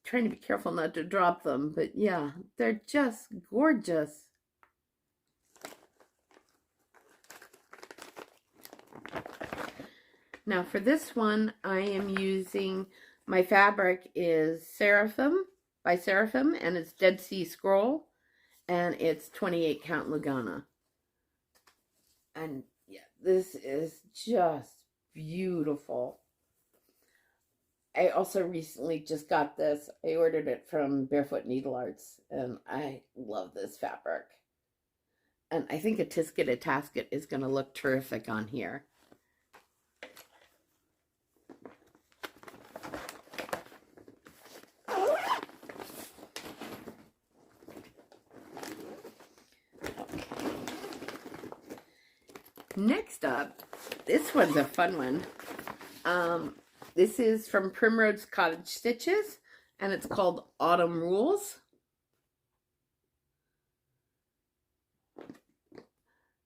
Trying to be careful not to drop them, but yeah, they're just gorgeous. Now for this one, I am using, my fabric is Seraphim by Seraphim, and it's Dead Sea Scroll, and it's 28 count Lugana. And yeah, this is just beautiful. I also recently just got this. I ordered it from Barefoot Needle Arts, and I love this fabric. And I think a tisket, a tasket is going to look terrific on here. Next up, this one's a fun one. This is from Primrose Cottage Stitches, and it's called Autumn Rules.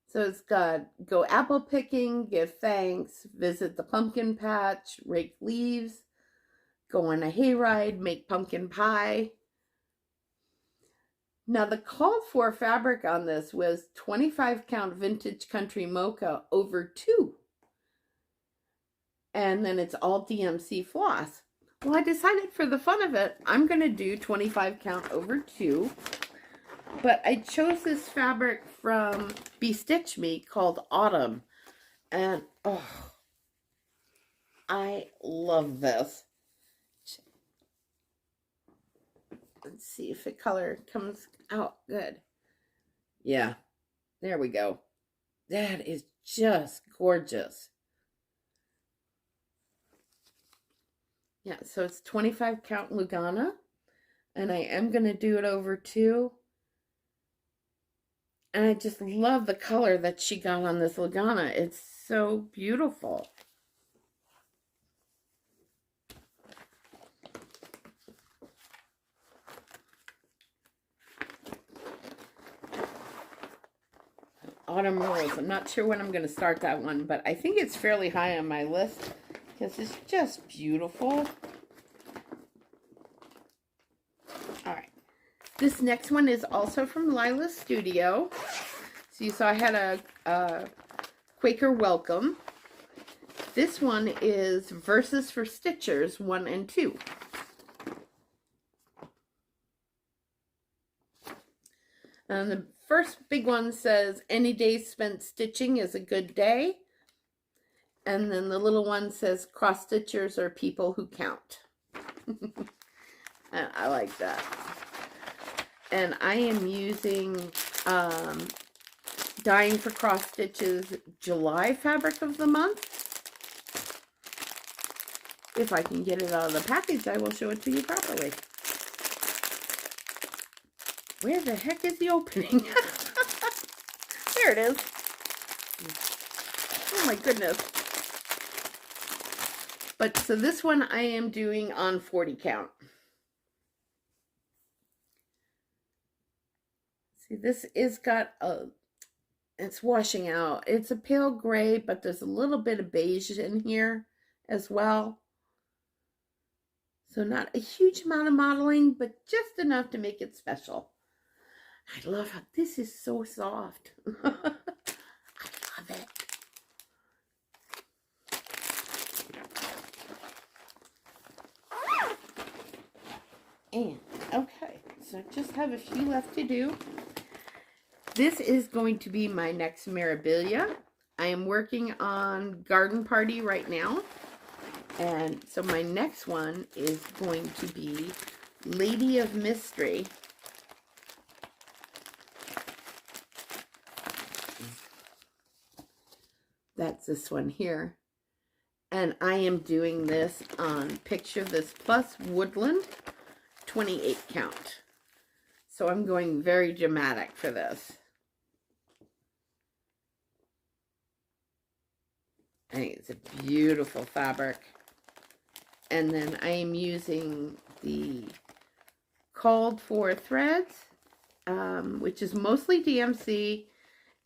So it's got go apple picking, give thanks, visit the pumpkin patch, rake leaves, go on a hayride, make pumpkin pie. Now the called for fabric on this was 25 count vintage country mocha over 2. And then it's all DMC floss. Well, I decided for the fun of it, I'm going to do 25 count over 2. But I chose this fabric from VStitch Me called Autumn. And, oh, I love this. Let's see if the color comes out good. Yeah, there we go. That is just gorgeous. Yeah, so it's 25 count Lugana, and I am going to do it over 2. And I just love the color that she got on this Lugana. It's so beautiful. Autumn Rose. I'm not sure when I'm going to start that one, but I think it's fairly high on my list because it's just beautiful. All right. This next one is also from Lila's Studio. So you saw I had a Quaker Welcome. This one is Verses for Stitchers 1 and 2. And the first big one says, any day spent stitching is a good day. And then the little one says, cross stitchers are people who count. And I like that. And I am using Dying for Cross Stitches July fabric of the month. If I can get it out of the package, I will show it to you properly. Where the heck is the opening? There it is. Oh my goodness. But so this one I am doing on 40 count. See, this is got a, it's washing out. It's a pale gray, but there's a little bit of beige in here as well. So not a huge amount of modeling, but just enough to make it special. I love how this is so soft. I love it. And okay, so I just have a few left to do. This is going to be my next Mirabilia. I am working on Garden Party right now. And so my next one is going to be Lady of Mystery. That's this one here. And I am doing this on Picture This Plus Woodland 28 count. So I'm going very dramatic for this. I think it's a beautiful fabric. And then I am using the Called For threads, which is mostly DMC,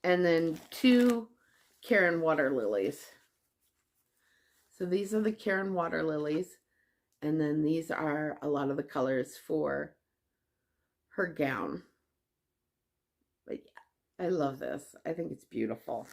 and then 2 Karen Water Lilies. So these are the Karen Water Lilies, and then these are a lot of the colors for her gown. But yeah, I love this. I think it's beautiful.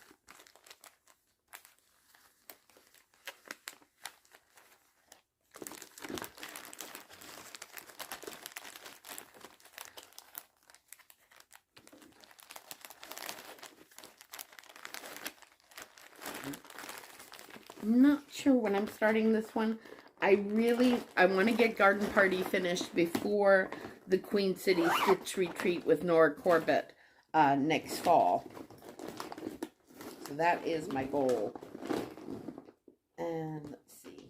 I'm not sure when I'm starting this one. I want to get Garden Party finished before the Queen City Stitch Retreat with Nora Corbett next fall. So that is my goal. And let's see.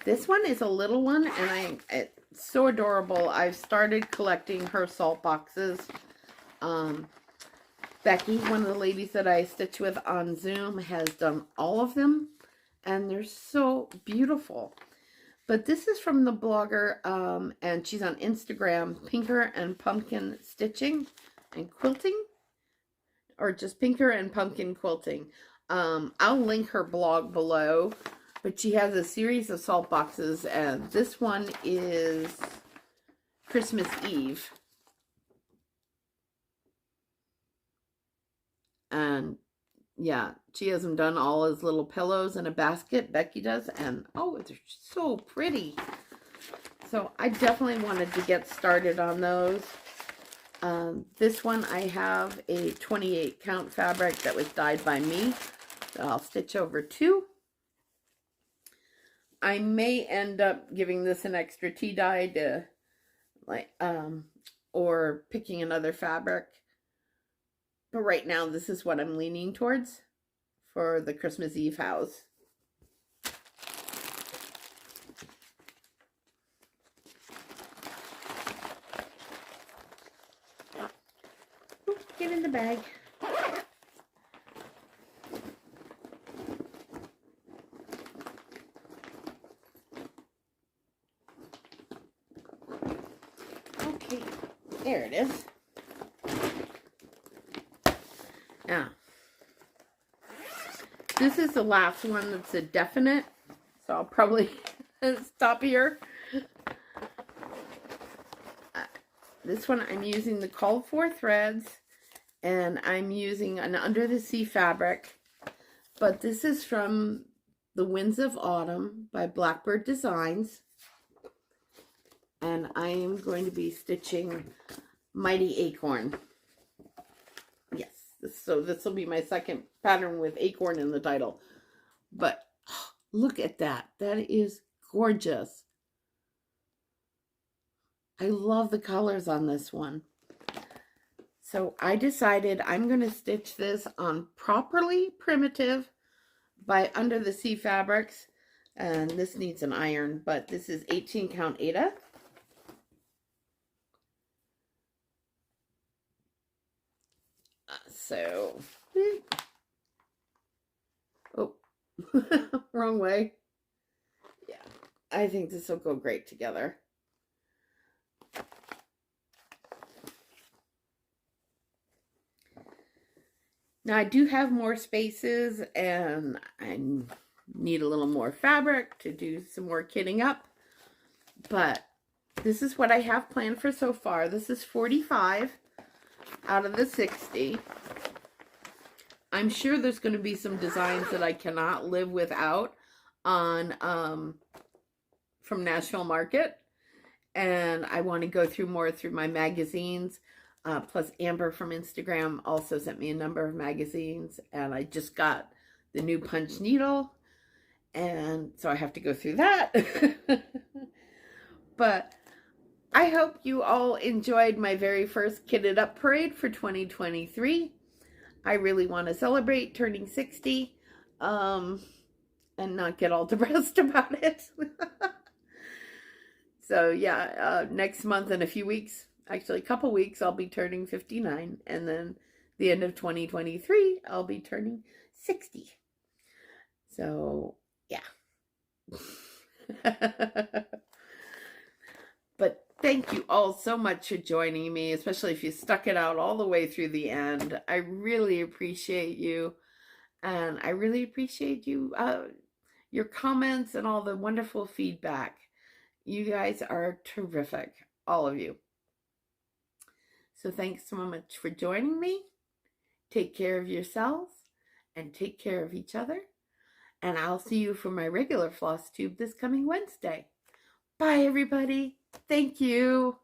This one is a little one, and it's so adorable. I've started collecting her salt boxes. Becky, one of the ladies that I stitch with on Zoom, has done all of them, and they're so beautiful. But this is from the blogger, and she's on Instagram, Pinker and Pumpkin Stitching and Quilting, or just Pinker and Pumpkin Quilting. I'll link her blog below, but she has a series of salt boxes, and this one is Christmas Eve. And yeah, she has them done all as little pillows in a basket. Becky does. And oh, they're so pretty. So I definitely wanted to get started on those. This one I have a 28 count fabric that was dyed by me. So I'll stitch over 2. I may end up giving this an extra tea dye to or picking another fabric. But right now this is what I'm leaning towards for the Christmas Eve house. Get in the bag. Okay, there it is. Now, this is the last one that's a definite, so I'll probably stop here. This one I'm using the called for threads, and I'm using an under the sea fabric, but this is from The Winds of Autumn by Blackbird Designs, and I am going to be stitching Mighty Acorn. Yes, so this will be my second pattern with Acorn in the title, but look at that. That is gorgeous. I love the colors on this one. So I decided I'm going to stitch this on Properly Primitive by Under the Sea Fabrics. And this needs an iron, but this is 18 count Aida. Oh, wrong way. Yeah, I think this will go great together. Now I do have more spaces and I need a little more fabric to do some more kitting up, but this is what I have planned for so far. This is 45 out of the 60. I'm sure there's going to be some designs that I cannot live without on from Nashville Market, and I want to go through more through my magazines. Plus Amber from Instagram also sent me a number of magazines, and I just got the new punch needle, and so I have to go through that. But I hope you all enjoyed my very first Kitted Up parade for 2023. I really want to celebrate turning 60 and not get all depressed about it. So yeah, next month in a few weeks, actually a couple weeks, I'll be turning 59, and then the end of 2023 I'll be turning 60. So yeah. But thank you all so much for joining me, especially if you stuck it out all the way through the end. I really appreciate you, and I really appreciate you, your comments and all the wonderful feedback. You guys are terrific, all of you. So thanks so much for joining me. Take care of yourselves and take care of each other. And I'll see you for my regular floss tube this coming Wednesday. Bye, everybody. Thank you.